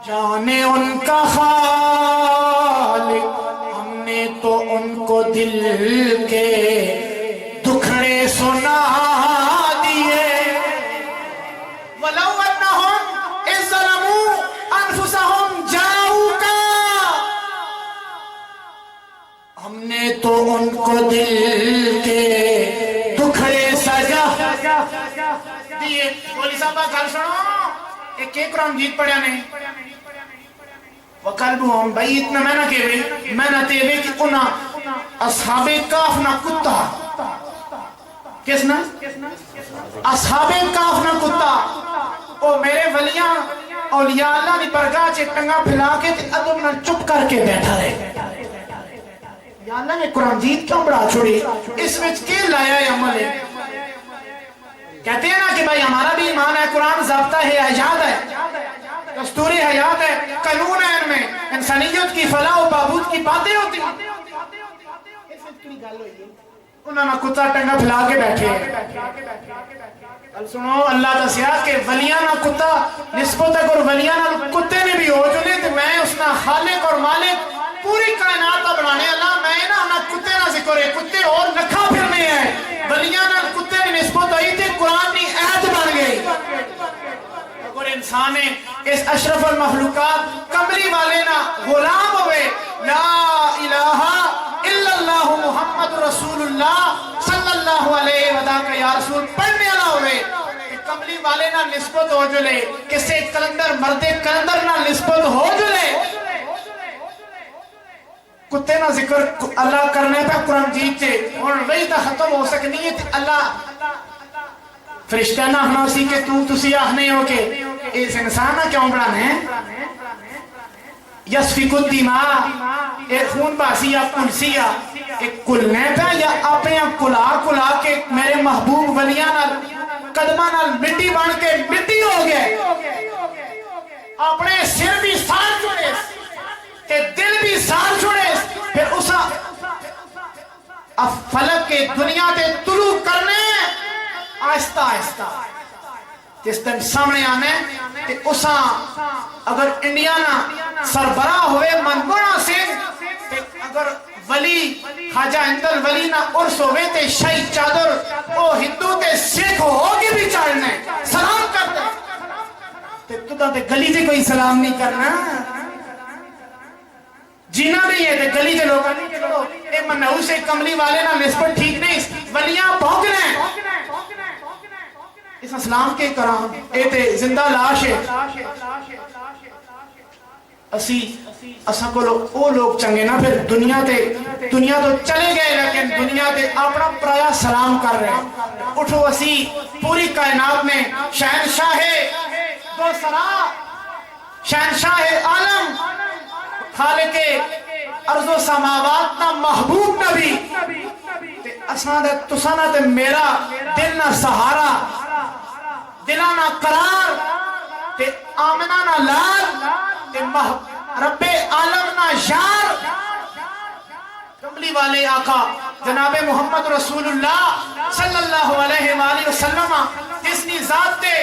جانے ان کا خالق ہم نے تو ان کو دل کے دکھڑے سنا دیے وَلَوْ أَنَّهُمْ إِذْ ظَلَمُوا أَنفُسَهُمْ جَاءُوكَ ان کو دل کے دکھڑے سجا دیئے. بولی صاحبہ گل سنو ایک قرآن جیت پڑھیا نہیں وَقَلْبُهُمْ بھائی اتنا میں نہ کہوے میں نہ تیوے کہ انہا اصحاب کاف نہ کتا کس نا اصحاب کاف نہ کتا او میرے ولیاں اولیاء اللہ دی برگاہ چے ٹنگا پھیلا کے تے ادب نہ چپ کر کے بیٹھا رہے. یا اللہ نے قرآن جیت کیوں بڑھا چھوڑی اس وچ کے لایا ہے عمل ہے. کہتے ہیں نا کہ بھائی ہمارا بھی ایمان ہے قرآن ضابطہ ہے حیات ہے دستوری حیات ہے قانون ہے ان میں انسانیت کی فلاح و بہبود کی باتیں ہوتی ہیں. انہوں نے کتا ٹنگا پھیلا کے بیٹھے ہیں. سنو اللہ دسیا کہ ولیاں نہ کتا نسبت اور ولیاں نہ کتے نے بھی ہو جلے تو میں اس نہ خالق اور مالک پوری کائنات بنانے اللہ میں نہ کتے نہ ذکر ہے کتے اور لکھا پھرنے ہیں ولیاں نہ کتے نے نسبت ہوئی تھی قرآن کی عہد بن گئی. اگر انسان ہے اس اشرف المخلوقات کملی والے نہ غلام ہوئے لا الہ الا اللہ محمد رسول اللہ صلی اللہ علیہ وسلم یا رسول پڑھنے والا ہوئے کملی والے نہ نسبت ہو جلے کسے کلندر مرد کلندر نہ نسبت ہو جلے کتے نہ ذکر اللہ کرنے پہ قرآن جیت چے اور وہی تا ختم ہو سکنی ہے اللہ فرشتہ نہ ہمیں اسی کہ تسی آہنے ہو کہ اس انسان نہ کیوں بڑھانے ہیں یسفک الدماء ایک خون باسی یا کلسیہ ایک کلنے پہ یا اپنے کلا کے میرے محبوب ولیاں نال قدمہ نال مٹی بان کے مٹی ہو گئے اپنے سر بھی سار چھوڑے تے دل بھی سار چھوڑے پھر اسا فلک کے دنیا تے طلوع کرنے آہستہ آہستہ جس دن سامنے آنے تے اسا اگر انڈیا نہ سربراہ ہوئے منگونا سنگھ اگر ولی خواجہ اندل ولی نہ عرص ہوئے تے شاہی چادر او ہندو تے سکھ ہوگی بھی چاڑنے سلام کرتے تے تُدہ تے گلی تے کوئی سلام نہیں کرنا جینا نہیں ہے تے گلی تے لوگ اے منہو سے کملی والے نہ نسبت ٹھیک نہیں ولیاں بھوکنے اس اسلام کے کرام اے تے زندہ لاش ہے اساں کو او لوگ چنگے نا پھر دنیا تو چلے گئے لیکن دنیا تے اپنا پرایا سلام کر رہے ہیں. اٹھو اسی پوری کائنات میں شہنشاہ دو سرا شہنشاہ عالم خالق ارض و سماوات نا محبوب نبی اساں دے تساں تے میرا دل نہ سہارا دلاں نہ قرار تے آمنہ نہ لال تے رب عالم نہ یار کملی والے آقا جناب محمد رسول اللہ صلی اللہ علیہ وآلہ وسلم جس کی ذات تے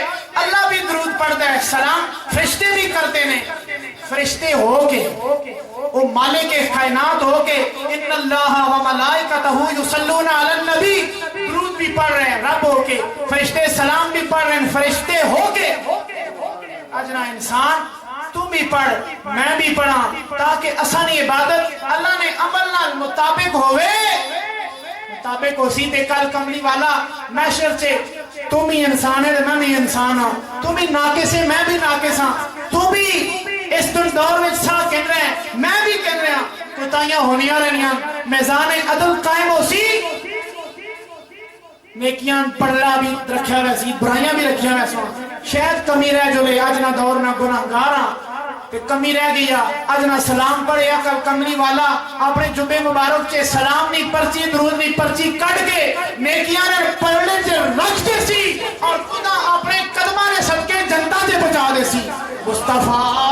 اللہ بھی درود پڑھتا ہے سلام فرشتے بھی کرتے ہیں فرشتے ہو کے وہ مالک کائنات ہو کے ان اللہ و ملائکتہ یصلون علی النبی درود بھی پڑھ رہے ہیں رب ہو کے فرشتے سلام بھی پڑھ رہے ہیں فرشتے ہو کے اجنا انسان تم بھی پڑھ میں بھی پڑھا تاکہ آسانی عبادت اللہ نے عمل نال مطابق ہوئے مطابق ہو سیدھے کل کملی والا محشر سے تم ہی انسان ہے میں بھی انسان ہوں تم ہی ناقص ہے میں بھی ناقص ہوں تم بھی اس دور میں سا کہہ رہے ہیں میں بھی کہہ رہے ہیں کوتاہیاں ہونیاں رہنیاں میزان عدل قائم ہو سی نیکیاں پڑھلا بھی رکھیا ہوئے سی برائیاں بھی رکھیا ہوئے سو شاید کمی رہ جو لے آج نہ دور نہ گناہ گارا تے کمی رہ گیا آج نہ سلام پڑھے کل کملی والا اپنے جبے مبارک چے سلام نہیں پرچی درود نہیں پرچی کٹ کے نیکیاں نے پڑھنے چے رکھ دے سی اور خدا اپنے قدمہ نے صدقے جنتا سے بچا دے سی مصطفیٰ